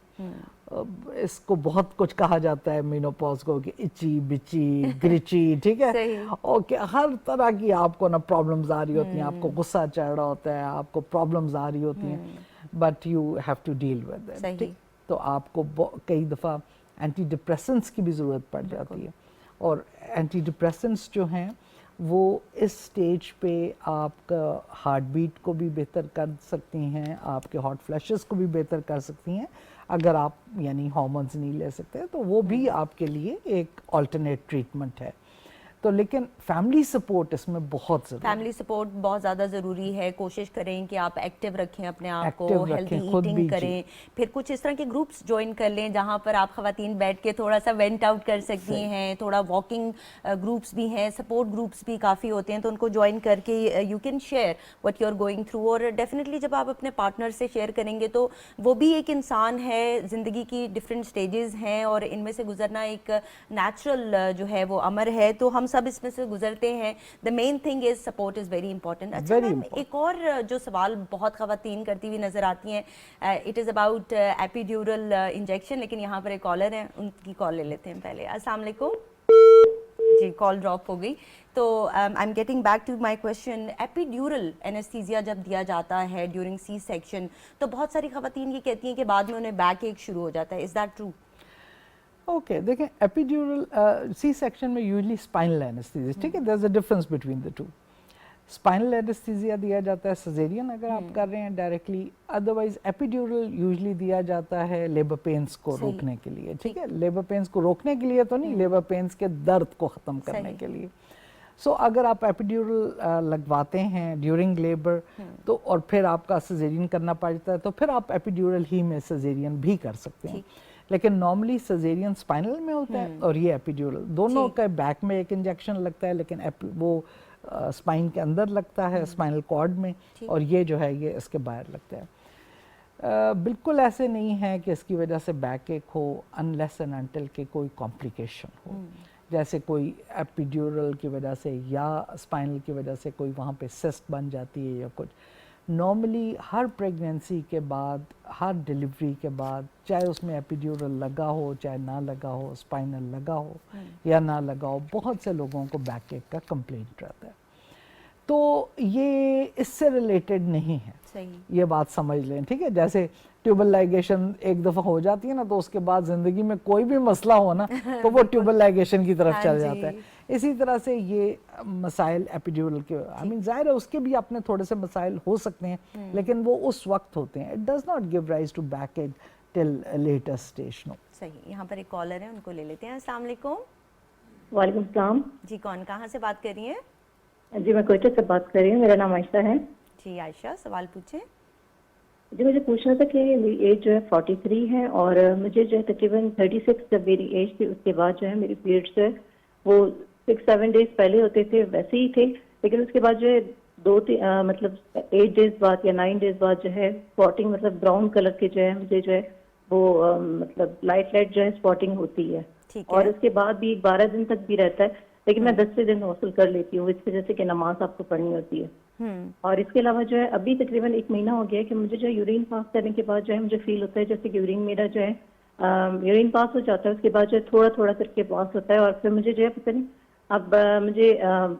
इसको बहुत कुछ कहा जाता है मीनोपॉज को कि इची बिची ग्रिची, ठीक है, और कि हर तरह की आपको ना प्रॉब्लम्स आ रही होती हैं, आपको गुस्सा चढ़ रहा होता है, आपको प्रॉब्लम्स आ रही होती हैं, but you have to deal with it, ठीक। तो आपको कई दफ़ा एंटी डिप्रेसेंट्स की भी ज़रूरत पड़ जाती है, और एंटी डिप्रेसेंट्स जो हैं वो इस स्टेज पे आपका हार्ट बीट को भी बेहतर कर सकती हैं, आपके हॉट फ्लैशेस को भी बेहतर कर सकती हैं। अगर आप यानी हार्मोन्स नहीं ले सकते तो वो भी आपके लिए एक अल्टरनेट ट्रीटमेंट है। तो लेकिन फैमिली सपोर्ट इसमें बहुत ज़रूरी है। फैमिली सपोर्ट बहुत ज़्यादा ज़रूरी है। कोशिश करें कि आप एक्टिव रखें अपने आप को, एक्टिव हेल्दी रखें, खुद भी ईटिंग करें, फिर कुछ इस तरह के ग्रुप्स ज्वाइन कर लें जहाँ पर आप ख़वातीन बैठ के थोड़ा सा वेंट आउट कर सकती हैं। थोड़ा वॉकिंग ग्रुप्स भी हैं, सपोर्ट ग्रुप्स भी काफ़ी होते हैं, तो उनको ज्वाइन करके you can share what you are going through. और डेफिनेटली जब आप अपने पार्टनर से शेयर करेंगे तो वो भी एक इंसान है, ज़िंदगी की डिफरेंट स्टेजेस हैं और इनमें से गुजरना एक नेचुरल जो है वो अमर है, तो हम सब इसमें से गुजरते हैं। The main thing is support is very important. अच्छा मैम, एक और जो सवाल बहुत खवातीन करती हुई नजर आती हैं, it is about epidural injection, लेकिन यहाँ पर एक कॉलर है, उनकी कॉल ले लेते हैं पहले। अस्सलाम वालेकुम जी, कॉल ड्रॉप हो गई। तो I am getting back to my question. Epidural anaesthesia जब दिया जाता है ड्यूरिंग सी सेक्शन, तो बहुत सारी खवातीन ये कहती हैं कि बाद में उन्हें बैक एक शुरू हो जाता है। Is that true? ओके, देखें एपिड्यूरल सी सेक्शन में यूजली स्पाइनल एनेस्थीसिया, ठीक है, there is a difference between the two. Spinal anaesthesia दिया जाता है सिजेरियन अगर आप कर रहे हैं डायरेक्टली, अदरवाइज एपिड्यूरल यूजली दिया जाता है लेबर पेन्स को रोकने के लिए, ठीक है, लेबर पेन्स को रोकने के लिए तो नहीं, लेबर पेन्स के दर्द को ख़त्म करने के लिए। सो अगर आप एपिड्यूरल लगवाते हैं ड्यूरिंग लेबर तो और फिर आपका सिजेरियन करना पड़ता है तो फिर आप एपिड्यूरल ही में सिजेरियन भी कर सकते हैं। लेकिन नॉर्मली सिजेरियन स्पाइनल में होता है और ये एपिड्यूरल, दोनों का बैक में एक इंजेक्शन लगता है, लेकिन वो स्पाइन के अंदर लगता है, स्पाइनल कॉर्ड में, और ये जो है ये इसके बाहर लगता है। बिल्कुल ऐसे नहीं है कि इसकी वजह से बैक एक हो अनलेस एंड अनटिल के कोई कॉम्प्लिकेशन हो, जैसे कोई एपिड्यूरल की वजह से या स्पाइनल की वजह से कोई वहाँ पे सिस्ट बन जाती है या कुछ। नॉर्मली हर प्रेगनेंसी के बाद, हर डिलीवरी के बाद, चाहे उसमें एपिड्यूरल लगा हो चाहे ना लगा हो, स्पाइनल लगा हो या ना लगा हो, बहुत से लोगों को बैक एक का कंप्लेंट रहता है। तो ये इससे रिलेटेड नहीं है, सही, ये बात समझ लें, ठीक है। जैसे ट्यूबल लाइगेशन एक दफ़ा हो जाती है ना तो उसके बाद ज़िंदगी में कोई भी मसला हो ना तो वो ट्यूबल लाइगेशन की तरफ चल जाता है। इसी तरह से ये मसाइल एपिड्यूरल के, आई मीन जाहिर है उसके भी अपने थोड़े से मसाइल हो सकते हैं, लेकिन वो उस वक्त होते हैं। It does not give rise to backache till later stage. No, सही। यहाँ पर एक कॉलर है, उनको ले लेते हैं। अस्सलाम वालेकुम। वालेकुम सलाम जी, कौन, कहाँ से बात कर रही हैं? जी, मैं कोयटा से बात कर रही हूँ, मेरा नाम आयशा है। जी आयशा, सवाल पूछें। जी, मुझे पूछना था कि मेरी एज जो है 43 है और मुझे जो है तकरीबन 36 जब मेरी एज थी उसके बाद जो है मेरे पीरियड्स जो है वो 6-7 डेज पहले होते थे वैसे ही थे, लेकिन उसके बाद जो है मतलब 8 डेज बाद या 9 डेज बाद जो है स्पॉटिंग, मतलब ब्राउन कलर के जो है मुझे जो है वो मतलब लाइट जो है स्पॉटिंग होती है, और उसके बाद भी 12 दिन तक भी रहता है, लेकिन मैं 10 दिन हौसल कर लेती हूँ इस वजह से कि नमाज आपको पढ़नी होती है। और इसके अलावा जो है अभी तकरीबन 1 महीना हो गया है कि मुझे जो है यूरिन पास करने के बाद जो है मुझे फील होता है जैसे कि यूरिन मेरा जो है यूरिन पास हो जाता है, उसके बाद जो है थोड़ा थोड़ा करके पास होता है, और फिर मुझे जो है पता नहीं अब मुझे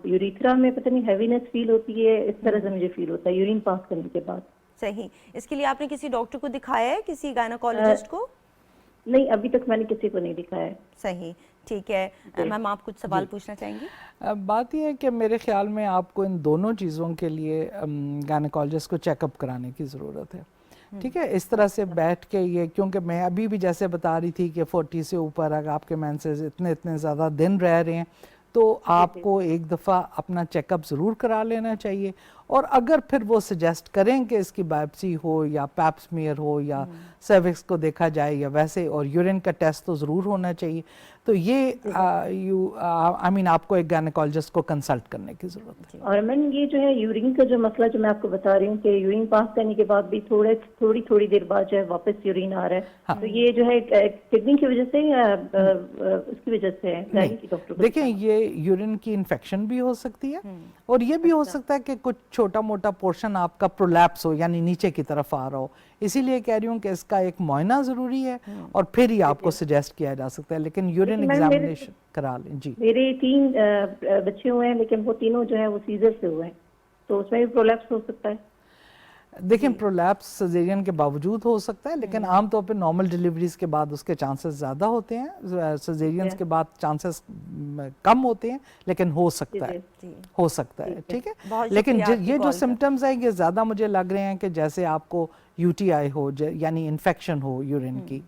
यूरिथ्रा में पता नहीं हैवीनेस फील होती है, इस तरह से मुझे फील होता है यूरिन पास करने के बाद। सही। इसके लिए आपने किसी डॉक्टर को दिखाया है, किसी गायनोकोलॉजिस्ट को? नहीं, अभी तक मैंने किसी को नहीं दिखाया है। सही, ठीक है। मैम, आप कुछ सवाल पूछना चाहेंगी? बात यह है कि मेरे ख्याल में आपको इन दोनों चीज़ों के लिए गायनोकोलॉजिस्ट को चेकअप कराने की ज़रूरत है, ठीक है। इस तरह से बैठ के ये, क्योंकि मैं अभी भी जैसे बता रही थी कि 40 से ऊपर अगर आपके मेंसेस इतने ज़्यादा दिन रह रहे हैं तो आपको एक दफ़ा अपना चेकअप ज़रूर करा लेना चाहिए, और अगर फिर वो सजेस्ट करें कि इसकी बायोप्सी हो या पैप स्मीयर हो या सर्विक्स को देखा जाए या वैसे, और यूरिन का टेस्ट तो ज़रूर होना चाहिए, तो ये आई मीन आपको एक गायनेकोलॉजिस्ट को कंसल्ट करने की ज़रूरत है। और मैंने ये जो है यूरिन का जो मसला जो मैं आपको बता रही हूँ कि यूरिन पास करने के बाद भी थोड़ी देर बाद जो है वापस यूरिन आ रहा है, हाँ। तो ये जो है किडनी की वजह से या उसकी वजह से है? डॉक्टर देखिए, ये यूरिन की इन्फेक्शन भी हो सकती है, और ये भी हो सकता है कि कुछ छोटा मोटा पोर्शन आपका प्रोलैप्स हो, यानी नीचे की तरफ आ रहा हो। इसीलिए कह रही हूँ कि इसका एक मुआयना ज़रूरी है और फिर ही आपको सजेस्ट किया जा सकता है, लेकिन यूरिन एग्जामिनेशन करा लें। जी, मेरे 3 बच्चे हुए हैं, लेकिन वो तीनों जो है वो सीजर से हुए हैं, तो उसमें भी प्रोलैप्स हो सकता है? देखें प्रोलैप्स सिजेरियन के बावजूद हो सकता है, लेकिन आमतौर पे नॉर्मल डिलीवरीज के बाद उसके चांसेस ज़्यादा होते हैं, सिजेरियंस के बाद चांसेस कम होते हैं, लेकिन हो सकता है, हो सकता है, ठीक है। लेकिन ये जो सिम्टम्स हैं ये ज़्यादा मुझे लग रहे हैं कि जैसे आपको यूटीआई हो, यानी इन्फेक्शन हो यूरिन की,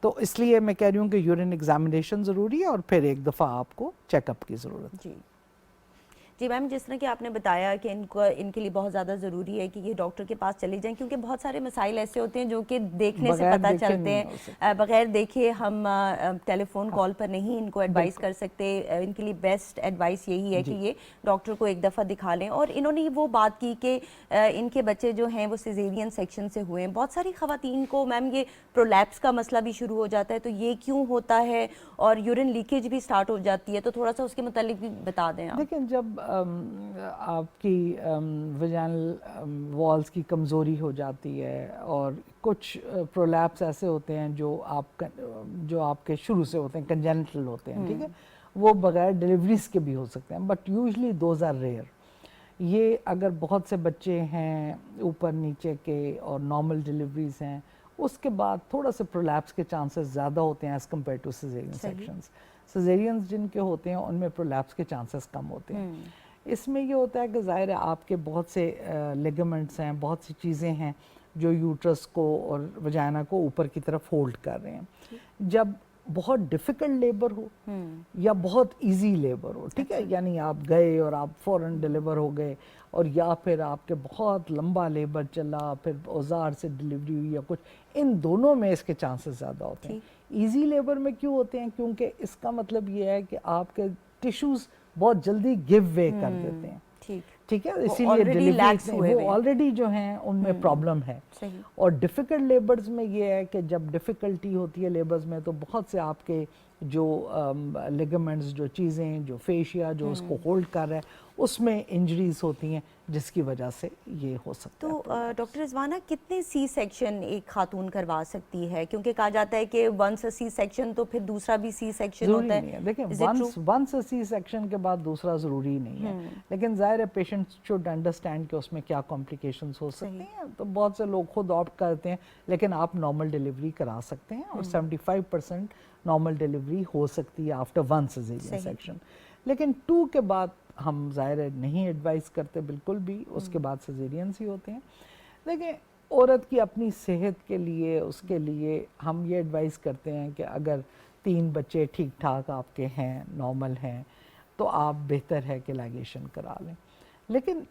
तो इसलिए मैं कह रही हूँ कि यूरिन एग्जामिनेशन ज़रूरी है और फिर एक दफ़ा आपको चेकअप की ज़रूरत है। जी मैम, जिस तरह कि आपने बताया कि इनके लिए बहुत ज़्यादा ज़रूरी है कि ये डॉक्टर के पास चले जाएं, क्योंकि बहुत सारे मसाइल ऐसे होते हैं जो कि देखने से पता चलते हैं, बगैर देखे हम टेलीफोन कॉल पर नहीं इनको एडवाइस कर सकते। इनके लिए बेस्ट एडवाइस यही है कि ये डॉक्टर को एक दफ़ा दिखा लें। और इन्होंने वो बात की कि इनके बच्चे जो हैं वो सिजेरियन सेक्शन से हुए हैं। बहुत सारी ख़वातीन को मैम ये प्रोलैप्स का मसला भी शुरू हो जाता है, तो ये क्यों होता है, और यूरिन लीकेज भी स्टार्ट हो जाती है, तो थोड़ा सा उसके मुतालिक भी बता दें आप। देखिए जब आपकी वजाइनल वॉल्स की कमज़ोरी हो जाती है और कुछ प्रोलैप्स ऐसे होते हैं जो आपके शुरू से होते हैं, कंजेनिटल होते हैं, ठीक है, वो बगैर डिलीवरीज के भी हो सकते हैं, but usually those are rare. ये अगर बहुत से बच्चे हैं ऊपर नीचे के और नॉर्मल डिलीवरीज हैं, उसके बाद थोड़ा से प्रोलैप्स के चांसेस ज़्यादा होते हैं as compared to caesarean sections. Caesareans जिनके होते हैं उनमें प्रोलैप्स के चांसेस कम होते हैं। इसमें ये होता है कि ज़ाहिर है आपके बहुत से लिगामेंट्स हैं, बहुत सी चीज़ें हैं जो यूट्रस को और वजाइना को ऊपर की तरफ होल्ड कर रहे हैं। जब बहुत डिफ़िकल्ट लेबर हो या बहुत इजी लेबर हो, ठीक है, यानी आप गए और आप फ़ौरन डिलीवर हो गए, और या फिर आपके बहुत लंबा लेबर चला, फिर औजार से डिलीवरी हुई या कुछ, इन दोनों में इसके चांसेस ज़्यादा होते हैं। इजी लेबर में क्यों होते हैं? क्योंकि इसका मतलब ये है कि आपके टिश्यूज़ बहुत जल्दी गिव वे कर देते हैं, ठीक है, इसीलिए डिलीवरी वो ऑलरेडी जो हैं उनमें प्रॉब्लम है। और डिफ़िकल्ट लेबर्स में ये है कि जब डिफ़िकल्टी होती है लेबर्स में, तो बहुत से आपके जो लिगामेंट्स, जो चीज़ें, जो फेशिया जो उसको होल्ड कर रहा है, उसमें इंजरीज होती हैं, जिसकी वजह से ये हो सकता है। तो डॉक्टर रिजवाना, कितने सी सेक्शन एक खातून करवा सकती है? क्योंकि कहा जाता है कि वंस सी सेक्शन तो फिर दूसरा भी सी सेक्शन होता है। देखिए वंस सी सेक्शन के बाद दूसरा ज़रूरी नहीं है, लेकिन ज़ाहिर है पेशेंट शुड अंडरस्टैंड कि उसमें क्या कॉम्प्लिकेशंस हो सकती हैं। तो बहुत से लोग खुद ऑप्ट करते हैं, लेकिन आप नॉर्मल डिलीवरी करा सकते हैं, और 75% नॉर्मल डिलीवरी हो सकती है आफ्टर वन सिजेरियन सेक्शन। लेकिन 2 के बाद हम ज़ाहिर है नहीं एडवाइस करते बिल्कुल भी, उसके बाद सिजेरियंस ही होते हैं। देखिए औरत की अपनी सेहत के लिए, उसके लिए हम ये एडवाइस करते हैं कि अगर 3 बच्चे ठीक ठाक आपके हैं, नॉर्मल हैं, तो आप बेहतर है कि लाइगेशन करा लें। लेकिन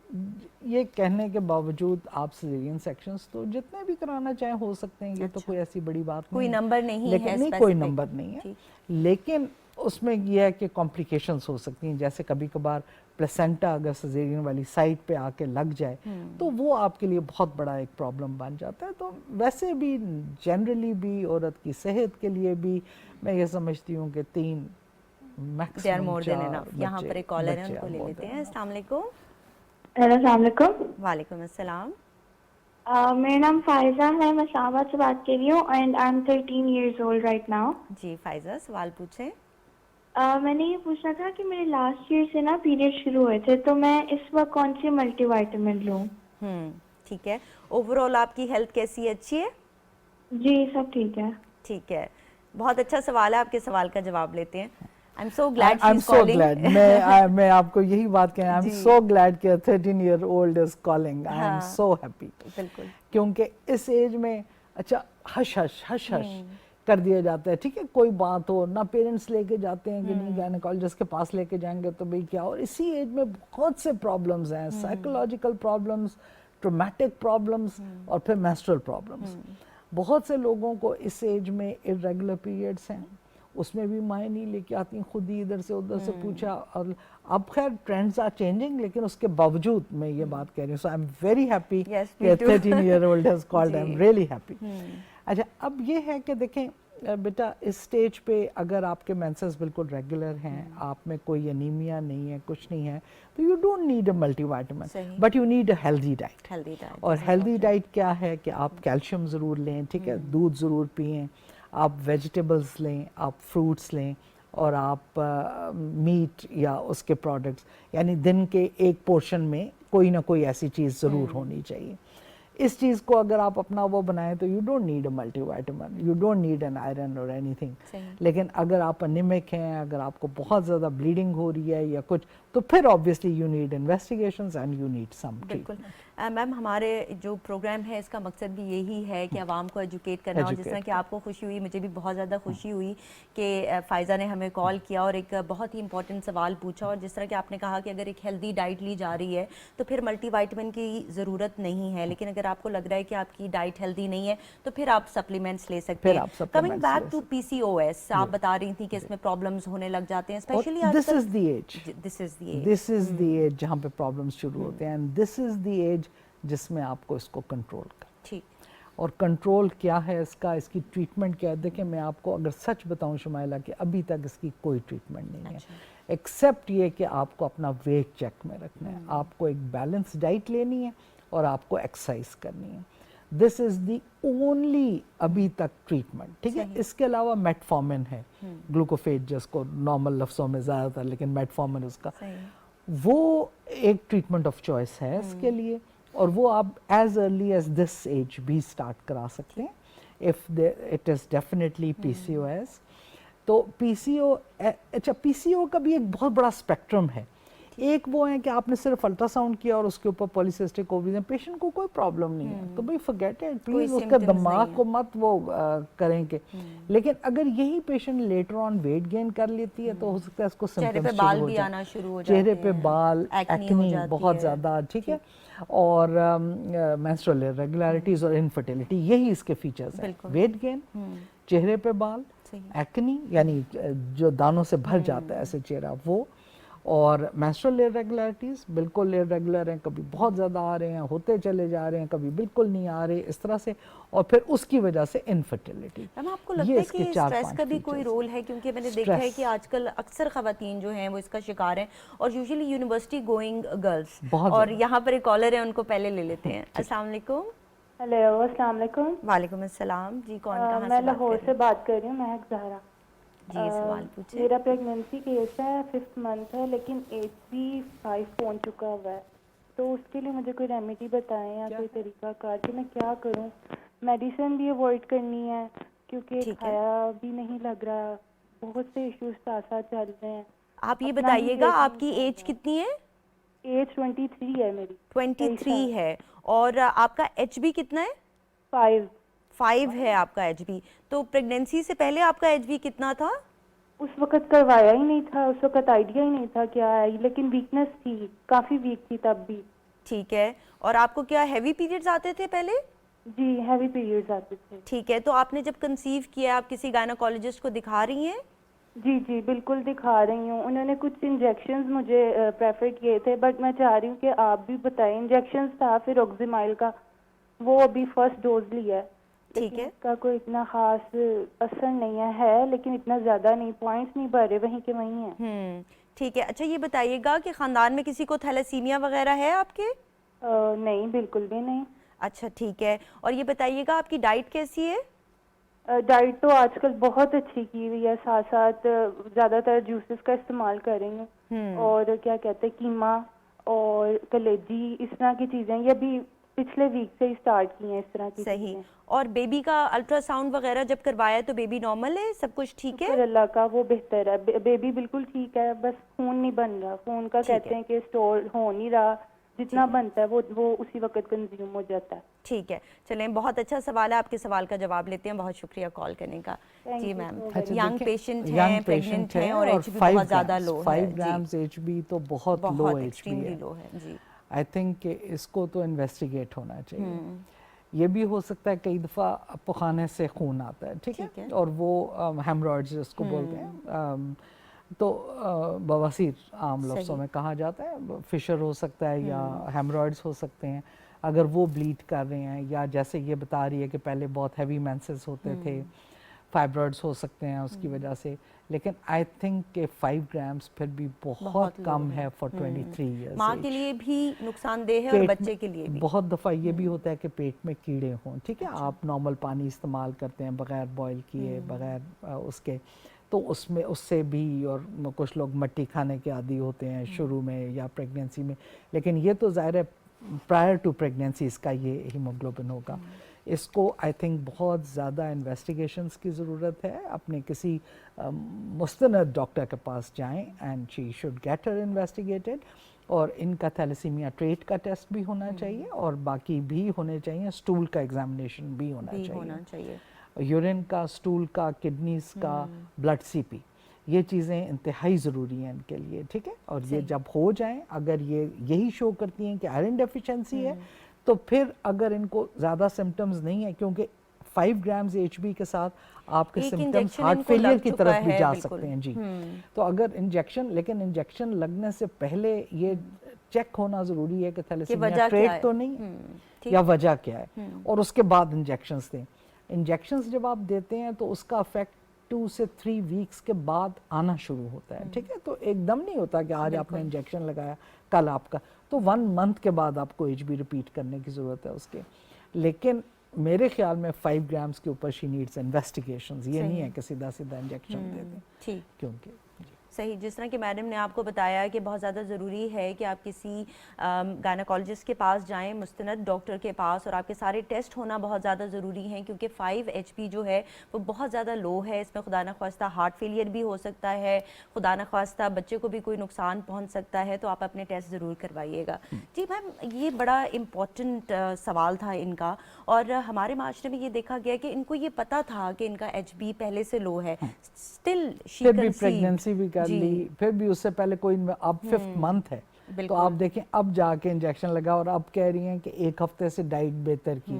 ये कहने के बावजूद आप सिजेरियन सेक्शंस तो जितने भी कराना चाहें हो सकते हैं, ये तो कोई ऐसी बड़ी बात नहीं, कोई नंबर नहीं है, लेकिन नहीं कोई नंबर नहीं है, लेकिन उसमें यह है कि कॉम्प्लिकेशंस हो सकती हैं। जैसे कभी कभार प्लेसेंटा अगर सिजेरियन वाली साइड पे आके लग जाए, तो वो आपके लिए बहुत बड़ा एक प्रॉब्लम बन जाता है। तो वैसे भी जनरली भी औरत की सेहत के लिए भी मैं ये समझती हूँ कि 3 मैक्सिमम 4 यहाँ पर एक कॉलर है, उनको ले लेते हैं। अस्सलाम वालेकुम। वालेकुम अस्सलाम। मेरा नाम फायजा है, मैं शाहबाद से बात कर रही हूँ, and I am 13 years old right now. जी फायजा, सवाल पूछें। मैंने ये पूछना था कि मेरे लास्ट ईयर से ना पीरियड शुरू हुए थे, तो मैं इस वक्त कौन सी मल्टीविटामिन लूँ? ठीक है। ओवरऑल आपकी हेल्थ कैसी है? अच्छी है? जी सब ठीक है। ठीक है, बहुत अच्छा सवाल है, आपके सवाल का जवाब लेते हैं। I'm so glad she's I'm so calling. glad. मैं आपको यही बात कहना, I'm so glad कि a 13-year-old is calling. I am so happy. बिल्कुल। क्योंकि इस एज में अच्छा हश कर दिया जाता है, ठीक है, कोई बात हो ना, पेरेंट्स लेके जाते हैं कि नहीं गायनेकोलॉजिस्ट के पास लेके जाएंगे तो भाई क्या। और इसी एज में बहुत से प्रॉब्लम्स हैं, साइकोलॉजिकल प्रॉब्लम्स, ट्रोमैटिक प्रॉब्लम्स, और फिर मेंस्ट्रुअल प्रॉब्लम्स। बहुत से लोगों को इस एज में इरेगुलर पीरियड्स हैं, उसमें भी माएँ नहीं लेके आती, खुद ही इधर से उधर से पूछा। और अब खैर ट्रेंड्स आर चेंजिंग, लेकिन उसके बावजूद मैं ये बात कह रही हूँ। सो आई एम वेरी हैप्पी कि 13-year-old has called, I am really happy. अच्छा, अब ये है कि देखें बेटा, इस स्टेज पे अगर आपके मेंसेस बिल्कुल रेगुलर हैं, आप में कोई एनीमिया नहीं है, कुछ नहीं है, तो you don't need a multivitamin, but you need a healthy diet. और हेल्दी डाइट क्या है कि आप कैल्शियम ज़रूर लें, ठीक है, दूध ज़रूर पिएँ, आप वेजिटेबल्स लें, आप फ्रूट्स लें, और आप मीट या उसके प्रोडक्ट्स, यानी दिन के एक पोर्शन में कोई ना कोई ऐसी चीज़ ज़रूर होनी चाहिए। इस चीज़ को अगर आप अपना वो बनाएं तो you don't need a multivitamin, you don't need an iron और एनीथिंग। लेकिन अगर आप अनिमिक हैं, अगर आपको बहुत ज़्यादा ब्लीडिंग हो रही है या कुछ, तो फिर obviously you need investigations and you need some treatment. Ma'am, हमारे जो प्रोग्राम है इसका मकसद भी यही है कि आवाम को एजुकेट करना, और जिस तरह कि आपको खुशी हुई, मुझे भी बहुत ज़्यादा खुशी हुई कि फ़ायज़ा ने हमें कॉल किया और एक बहुत ही इंपॉर्टेंट सवाल पूछा। और जिस तरह कि आपने कहा कि अगर एक हेल्दी डाइट ली जा रही है तो फिर मल्टीविटामिन की ज़रूरत नहीं है, लेकिन अगर आपको लग रहा है कि आपकी डाइट हेल्दी नहीं है तो फिर आप सप्लीमेंट्स ले सकते हैं। कमिंग बैक टू PCOS, आप बता रही थी कि इसमें प्रॉब्लम्स होने लग जाते हैं, specially this is the age जहाँ पे प्रॉब्लम्स शुरू होते हैं, and this is the age जिसमें आपको इसको कंट्रोल कर। ठीक। और कंट्रोल क्या है इसका, इसकी ट्रीटमेंट क्या है? देखिए, मैं आपको अगर सच बताऊं शुमाइला कि अभी तक इसकी कोई ट्रीटमेंट नहीं है, एक्सेप्ट ये कि आपको अपना वेट चेक में रखना है, आपको एक बैलेंस डाइट लेनी है और आपको एक्सरसाइज करनी है। दिस इज द ओनली अभी तक ट्रीटमेंट, ठीक है। इसके अलावा मेटफॉर्मिन है, ग्लूकोफेज जिसको नॉर्मल लफ्ज़ों में ज़्यादातर, लेकिन मेटफॉर्मिन उसका वो एक ट्रीटमेंट ऑफ चॉइस है इसके लिए, और वो आप as early as this age भी स्टार्ट करा सकते हैं if it is definitely PCOS। तो PCO का भी एक बहुत बड़ा स्पेक्ट्रम है। एक वो है कि आपने सिर्फ अल्ट्रासाउंड किया और उसके ऊपर पॉलीसिस्टिक ओवरीज है, पेशेंट को कोई प्रॉब्लम नहीं है, तो भाई फॉरगेट इट, प्लीज उसका दिमाग को मत वो करेंगे। लेकिन अगर यही patient later on weight gain कर लेती है तो हो सकता है इसको चेहरे पे बाल भी आना शुरू हो जाते हैं, चेहरे पे बाल, एक्नी बहुत ज़्यादा, ठीक है, और मेंस्ट्रुअल इरेगुलरिटीज और इनफर्टिलिटी, यही इसके फीचर्स हैं। वेट गेन, चेहरे पे बाल, एक्नी यानी जो दानों से भर जाता है ऐसे चेहरा वो, और मेंस्ट्रुअल इरेगुलरिटीज बिल्कुल इरेगुलर हैं, कभी बहुत ज़्यादा आ रहे हैं, होते चले जा रहे हैं, कभी बिल्कुल नहीं आ रहे, इस तरह से, और फिर उसकी वजह से इनफर्टिलिटी। मैम, आपको लगता है कि स्ट्रेस का भी कोई रोल है? क्योंकि मैंने देखा है कि आजकल अक्सर ख़वातीन जो हैं वो इसका शिकार हैं, और यूजुअली यूनिवर्सिटी गोइंग गर्ल्स। और यहाँ पर एक कॉलर है, उनको पहले ले लेते हैं। अस्सलाम वालेकुम। हेलो, अस्सलाम वालेकुम। वालेकुम अस्सलाम जी, कौन कहाँ से? मैं लाहौर से बात कर रही हूँ, महक ज़हरा जी। सवाल पूछिए। मेरा प्रेगनेंसी केस है, 5th मंथ है, लेकिन एज भी 5 पहुंच चुका हुआ है, तो उसके लिए मुझे कोई रेमेडी बताएं या कोई तरीका कार कि मैं क्या करूं। मेडिसिन भी अवॉइड करनी है क्योंकि खाया भी नहीं लग रहा, बहुत से इश्यूज साथ साथ चल रहे हैं। आप ये बताइएगा, आपकी एज कितनी है? एज 23 है मेरी। 23 है, और आपका HB कितना है? 5 है आपका HB। तो प्रेगनेंसी से पहले आपका HB कितना था? उस वक्त करवाया ही नहीं था, उस वक्त आइडिया ही नहीं था क्या है, लेकिन वीकनेस थी, काफी वीक थी तब भी। ठीक है। और आपको क्या हैवी पीरियड्स आते थे पहले? जी, हैवी पीरियड्स आते थे। ठीक है। तो आपने जब कंसीव किया, आप किसी गायनोकोलॉजिस्ट को दिखा रही हैं? जी जी, बिल्कुल दिखा रही हूँ। उन्होंने कुछ इंजेक्शंस मुझे प्रेफर किए थे, बट मैं चाह रही हूँ कि आप भी बताएं। इंजेक्शंस था, फिर ऑक्सीमाइल का, वो अभी फर्स्ट डोज लिया है। ठीक है। इसका कोई इतना खास असर नहीं है, लेकिन इतना ज़्यादा नहीं, पॉइंट्स नहीं बढ़े, वहीं के वहीं है। ठीक है। अच्छा, ये बताइएगा कि ख़ानदान में किसी को थैलेसीमिया वगैरह है आपके? नहीं, बिल्कुल भी नहीं। अच्छा, ठीक है। और ये बताइएगा, आपकी डाइट कैसी है? डाइट तो आजकल बहुत अच्छी की हुई है, साथ साथ ज़्यादातर जूसेस का इस्तेमाल करेंगे, और क्या कहते हैं, कीमा और कलेजी, इस तरह की चीज़ें, ये भी पिछले वीक से ही स्टार्ट की हैं, इस तरह की। सही। और बेबी का अल्ट्रासाउंड वगैरह जब करवाया तो बेबी नॉर्मल है, सब कुछ ठीक है? अल्लाह का, वो बेहतर है, बेबी बिल्कुल ठीक है, बस खून नहीं बन रहा। खून का कहते हैं कि स्टोर हो नहीं रहा, जितना बनता है वो उसी वक्त कंज्यूम हो जाता है। ठीक है, चलें, बहुत अच्छा सवाल है, आपके सवाल का जवाब लेते हैं। बहुत शुक्रिया कॉल करने का। जी मैम, यंग पेशेंट हैं, प्रेग्नेंट हैं, और HB बहुत ज़्यादा लो है। 5 ग्राम्स HB तो बहुत लो HB है जी। आई थिंक इसको तो इन्वेस्टिगेट होना चाहिए। ये भी हो सकता है कई दफ़ा पखाने से खून आता है, ठीक है, और वो हेमरॉइड्स जिसको बोलते हैं, तो बवासीर आम लफ्ज़ों में कहा जाता है, फिशर हो सकता है या हेमरॉइड्स हो सकते हैं। अगर वो ब्लीड कर रहे हैं, या जैसे ये बता रही है कि पहले बहुत हैवी मेंसेस होते थे, फाइब्रॉइड्स हो सकते हैं उसकी वजह से, लेकिन आई थिंक कि 5 ग्राम्स फिर भी बहुत कम है फॉर 23 ईयर्स। माँ के लिए भी नुकसानदेह है और बच्चे के लिए भी। बहुत दफ़ा ये भी होता है कि पेट में कीड़े हों, ठीक है, आप नॉर्मल पानी इस्तेमाल करते हैं बग़ैर बॉयल किए, बग़ैर उसके, तो उसमें उससे भी, और कुछ लोग मट्टी खाने के आदी होते हैं शुरू में या प्रेगनेंसी में, लेकिन ये तो ज़ाहिर है प्रायर टू प्रेगनेंसी इसका ये हीमोग्लोबिन होगा। इसको आई थिंक बहुत ज़्यादा इन्वेस्टिगेशंस की ज़रूरत है। अपने किसी मुस्तनद डॉक्टर के पास जाएं and she should get her investigated, और इनका थैलेसीमिया ट्रेट का टेस्ट भी होना चाहिए और बाकी भी होने चाहिए, स्टूल का एग्जामिनेशन भी होना चाहिए, यूरिन का, स्टूल का, किडनीज का, ब्लड सीपी, ये चीज़ें इंतहाई ज़रूरी हैं इनके लिए, ठीक है। और ये जब हो जाएं, अगर ये यही शो करती हैं कि आयरन डेफिशिएंसी है, तो फिर अगर इनको ज़्यादा सिम्टम्स नहीं है, क्योंकि 5 ग्राम्स HB के साथ आपके सिम्टम्स हार्ट फेलियर की तरफ भी जा सकते हैं जी। तो अगर इंजेक्शन, लेकिन इंजेक्शन लगने से पहले ये चेक होना ज़रूरी है कि थैलेसीमिया ट्रेट तो नहीं या वजह क्या है, और उसके बाद इंजेक्शंस दें। इंजेक्शंस जब आप देते हैं तो उसका इफेक्ट 2 से 3 वीक्स के बाद आना शुरू होता है, ठीक है। तो एकदम नहीं होता कि आज आपने इंजेक्शन लगाया कल आपका, तो 1 मंथ के बाद आपको HB रिपीट करने की ज़रूरत है उसके। लेकिन मेरे ख्याल में 5 ग्राम्स के ऊपर शी नीड्स इन्वेस्टिगेशंस, ये नहीं है कि सीधा सीधा इंजेक्शन दे दें, ठीक, क्योंकि सही, जिस तरह कि मैडम ने आपको बताया कि बहुत ज़्यादा ज़रूरी है कि आप किसी गायनेकोलॉजिस्ट के पास जाएं, मुस्तनद डॉक्टर के पास, और आपके सारे टेस्ट होना बहुत ज़्यादा ज़रूरी हैं, क्योंकि 5 HP जो है वो बहुत ज़्यादा लो है। इसमें खुदा न ख्वास्ता हार्ट फेलियर भी हो सकता है, खुदा न ख्वास्ता बच्चे को भी कोई नुकसान पहुंच सकता है, तो आप अपने टेस्ट ज़रूर करवाइएगा। जी मैम, ये बड़ा इम्पॉर्टेंट सवाल था इनका, और हमारे माशरे में ये देखा गया कि इनको ये पता था कि इनका HB पहले से लो है, स्टिल शी प्रेगनेंसी भी कर ली, फिर भी उससे पहले कोई, अब 5th मंथ है, तो आप देखें अब जाके इंजेक्शन लगा और अब कह रही हैं कि 1 हफ्ते से डाइट बेहतर की।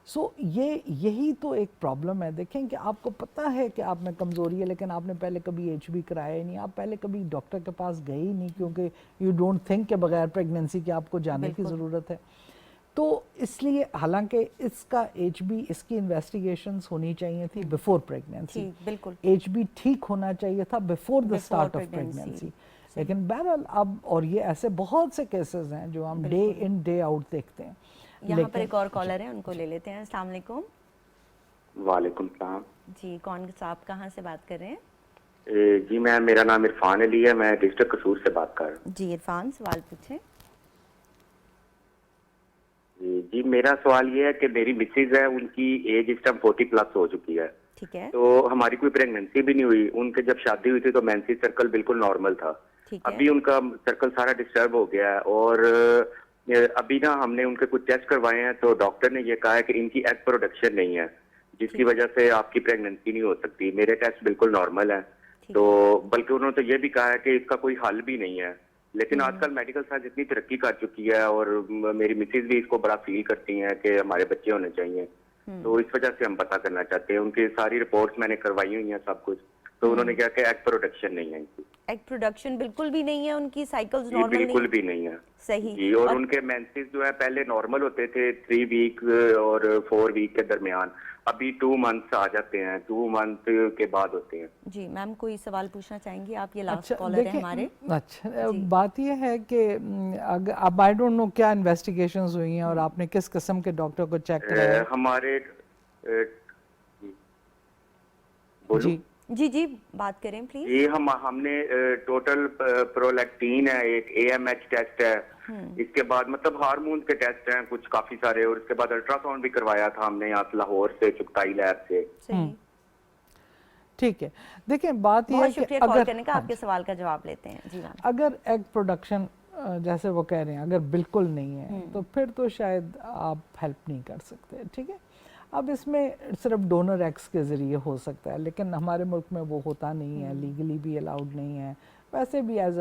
सो यही तो एक प्रॉब्लम है। देखें कि आपको पता है कि आप में कमज़ोरी है, लेकिन आपने पहले कभी HB कराया ही नहीं, आप पहले कभी डॉक्टर के पास गए ही नहीं, क्योंकि यू डोंट थिंक के बगैर प्रेगनेंसी के आपको जाने की ज़रूरत है। तो इसलिए हालांकि इसका HB, इसकी इन्वेस्टिगेशंस होनी चाहिए थी बिफोर प्रेगनेंसी, बिल्कुल HB ठीक होना चाहिए था before the start of pregnancy. लेकिन बहरहाल अब, और ये ऐसे बहुत से केसेस हैं जो हम डे इन डे आउट देखते हैं। यहाँ पर एक और कॉलर है, उनको ले लेते हैं। अस्सलाम वालेकुम। वालेकुम सलाम जी, कौन साहब, कहाँ से बात कर रहे हैं? जी मेरा नाम इरफान अली है, मैं डिस्ट्रिक्ट कसूर से बात कर रहा हूँ। जी इरफान, सवाल पूछें। जी मेरा सवाल ये है कि मेरी मिसेज है, उनकी एज इस टाइम 40+ हो चुकी है, ठीक है, तो हमारी कोई प्रेगनेंसी भी नहीं हुई। उनके जब शादी हुई थी तो मेंसेस सर्कल बिल्कुल नॉर्मल था, अभी उनका सर्कल सारा डिस्टर्ब हो गया है, और अभी ना हमने उनके कुछ टेस्ट करवाए हैं, तो डॉक्टर ने ये कहा है कि इनकी एग प्रोडक्शन नहीं है, जिसकी वजह से आपकी प्रेगनेंसी नहीं हो सकती। मेरे टेस्ट बिल्कुल नॉर्मल है, तो बल्कि उन्होंने तो ये भी कहा है कि इसका कोई हल भी नहीं है। लेकिन आजकल मेडिकल साइंस इतनी तरक्की कर चुकी है, और मेरी मिसेज भी इसको बड़ा फील करती हैं कि हमारे बच्चे होने चाहिए, तो इस वजह से हम पता करना चाहते हैं। उनकी सारी रिपोर्ट्स मैंने करवाई हुई हैं सब कुछ, तो उन्होंने क्या कि एग प्रोडक्शन नहीं है इनकी, एग प्रोडक्शन बिल्कुल भी नहीं है, उनकी साइकिल्स नॉर्मल नहीं, बिल्कुल भी नहीं है। सही जी, और उनके मेंसेस जो है पहले नॉर्मल होते थे 3 वीक और 4 वीक के दरमियान, अभी 2 मंथ्स आ जाते हैं, 2 मंथ के बाद होते हैं। जी मैम, कोई सवाल पूछना चाहेंगी आप? ये लास्ट कॉलर है हमारे। अच्छा, बात ये है कि अब आई डोंट नो क्या इन्वेस्टिगेशंस हुई हैं और आपने किस किस्म के डॉक्टर को चेक कराया? हमारे जी जी जी बात करें प्लीज। ये हमने टोटल प्रोलैक्टिन है, एक AMH टेस्ट है, इसके बाद मतलब हार्मोन के टेस्ट हैं कुछ काफी सारे, और इसके बाद अल्ट्रासाउंड भी करवाया था हमने यहाँ लाहौर से, चुगताई लैब से। ठीक है, देखिए बात ये है कि अगर करने का आपके सवाल का जवाब लेते हैं। जी मैम, अगर एग प्रोडक्शन जैसे वो कह रहे हैं अगर बिल्कुल नहीं है तो फिर तो शायद आप हेल्प नहीं कर सकते, ठीक है। अब इसमें सिर्फ डोनर एग्स के ज़रिए हो सकता है, लेकिन हमारे मुल्क में वो होता नहीं है, लीगली भी अलाउड नहीं है, वैसे भी एज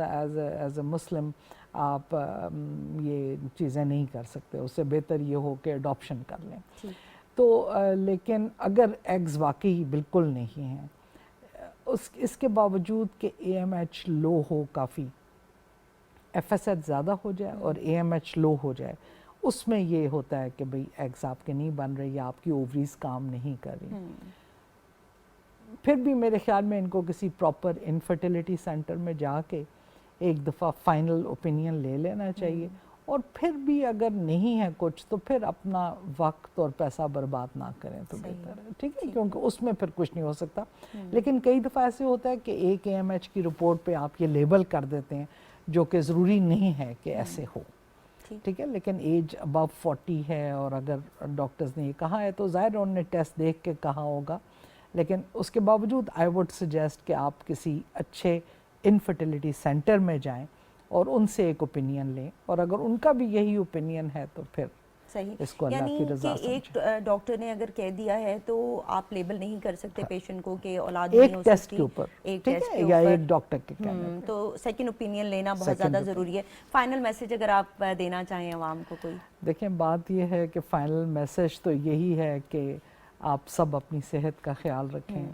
अ मुस्लिम आप ये चीज़ें नहीं कर सकते, उससे बेहतर ये हो कि अडॉप्शन कर लें। तो लेकिन अगर एग्स वाकई बिल्कुल नहीं हैं, इसके बावजूद कि AMH लो हो, काफ़ी FSH ज़्यादा हो जाए और AMH लो हो जाए, उसमें ये होता है कि भाई एग्स आपके नहीं बन रहे या आपकी ओवरीज काम नहीं कर रही, फिर भी मेरे ख्याल में इनको किसी प्रॉपर इनफर्टिलिटी सेंटर में जाके एक दफ़ा फाइनल ओपिनियन ले लेना चाहिए, और फिर भी अगर नहीं है कुछ तो फिर अपना वक्त और पैसा बर्बाद ना करें तो बेहतर है, ठीक है, क्योंकि उसमें फिर कुछ नहीं हो सकता। लेकिन कई दफ़ा ऐसे होता है कि एक AMH की रिपोर्ट पे आप ये लेबल कर देते हैं जो कि ज़रूरी नहीं है कि ऐसे हो, ठीक है, लेकिन एज अबव 40 है और अगर डॉक्टर्स ने ये कहा है तो ज़ाहिर उन्होंने टेस्ट देख के कहा होगा, लेकिन उसके बावजूद आई वुड सजेस्ट कि आप किसी अच्छे इनफर्टिलिटी सेंटर में जाएं और उनसे एक ओपिनियन लें, और अगर उनका भी यही ओपिनियन है तो फिर सही, इसको अल्लाह की रज़ा कि एक डॉक्टर ने अगर कह दिया है तो आप लेबल नहीं कर सकते पेशेंट को कि औलाद एक नहीं हो टेस्ट सकती, के ऊपर, एक ठीक टेस्ट है, के या ऊपर। एक डॉक्टर के कहने पे। तो सेकंड ओपिनियन लेना बहुत Second ज़्यादा opinion। ज़रूरी है। फाइनल मैसेज अगर आप देना चाहें आवाम को कोई। देखें, बात यह है कि फाइनल मैसेज तो यही है कि आप सब अपनी सेहत का ख्याल रखें,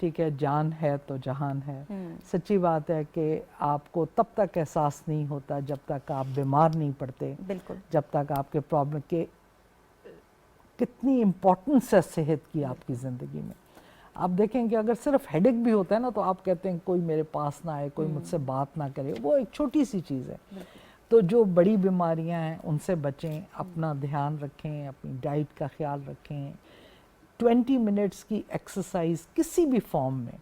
ठीक है, जान है तो जहान है। सच्ची बात है कि आपको तब तक एहसास नहीं होता जब तक आप बीमार नहीं पड़ते, बिल्कुल, जब तक आपके प्रॉब्लम के कितनी इम्पोर्टेंस है सेहत की आपकी ज़िंदगी में। आप देखें कि अगर सिर्फ हेडेक भी होता है ना तो आप कहते हैं कोई मेरे पास ना आए, कोई मुझसे बात ना करे, वो एक छोटी सी चीज़ है। तो जो बड़ी बीमारियां हैं उनसे बचें, अपना ध्यान रखें, अपनी डाइट का ख्याल रखें, 20 मिनट्स की एक्सरसाइज किसी भी फॉर्म में,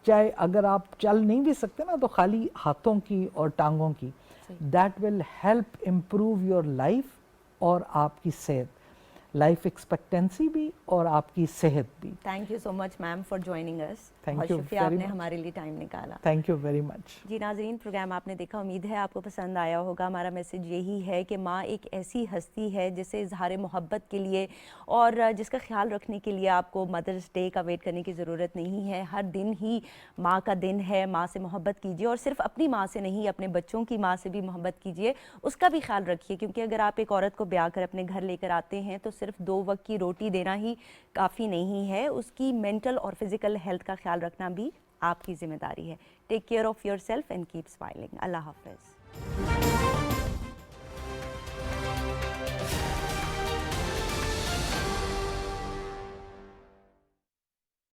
चाहे अगर आप चल नहीं भी सकते ना तो खाली हाथों की और टांगों की, that will help improve your life और आपकी सेहत, लाइफ एक्सपेक्टेंसी भी और आपकी सेहत भी। Thank you so much ma'am for joining us. Thank बहुत you शुक्रिया very आपने much। हमारे लिए टाइम निकाला। Thank you very much. जी नाज़रीन, प्रोग्राम आपने देखा, उम्मीद है आपको पसंद आया होगा। हमारा मैसेज यही है कि माँ एक ऐसी हस्ती है जिसे इजहार मोहब्बत के लिए और जिसका ख्याल रखने के लिए आपको मदर्स डे का वेट करने की ज़रूरत नहीं है। हर दिन ही माँ का दिन है। माँ से मोहब्बत कीजिए और सिर्फ अपनी माँ से नहीं, अपने बच्चों की माँ से भी मोहब्बत कीजिए, उसका भी ख्याल रखिए, क्योंकि अगर आप एक औरत को ब्याह कर अपने घर लेकर आते हैं तो सिर्फ 2 वक्त की रोटी देना ही काफ़ी नहीं है, उसकी मेंटल और फिज़िकल हेल्थ का ख्याल रखना भी आपकी जिम्मेदारी है। Take care of yourself and keep smiling. अल्लाह हाफ़िज़।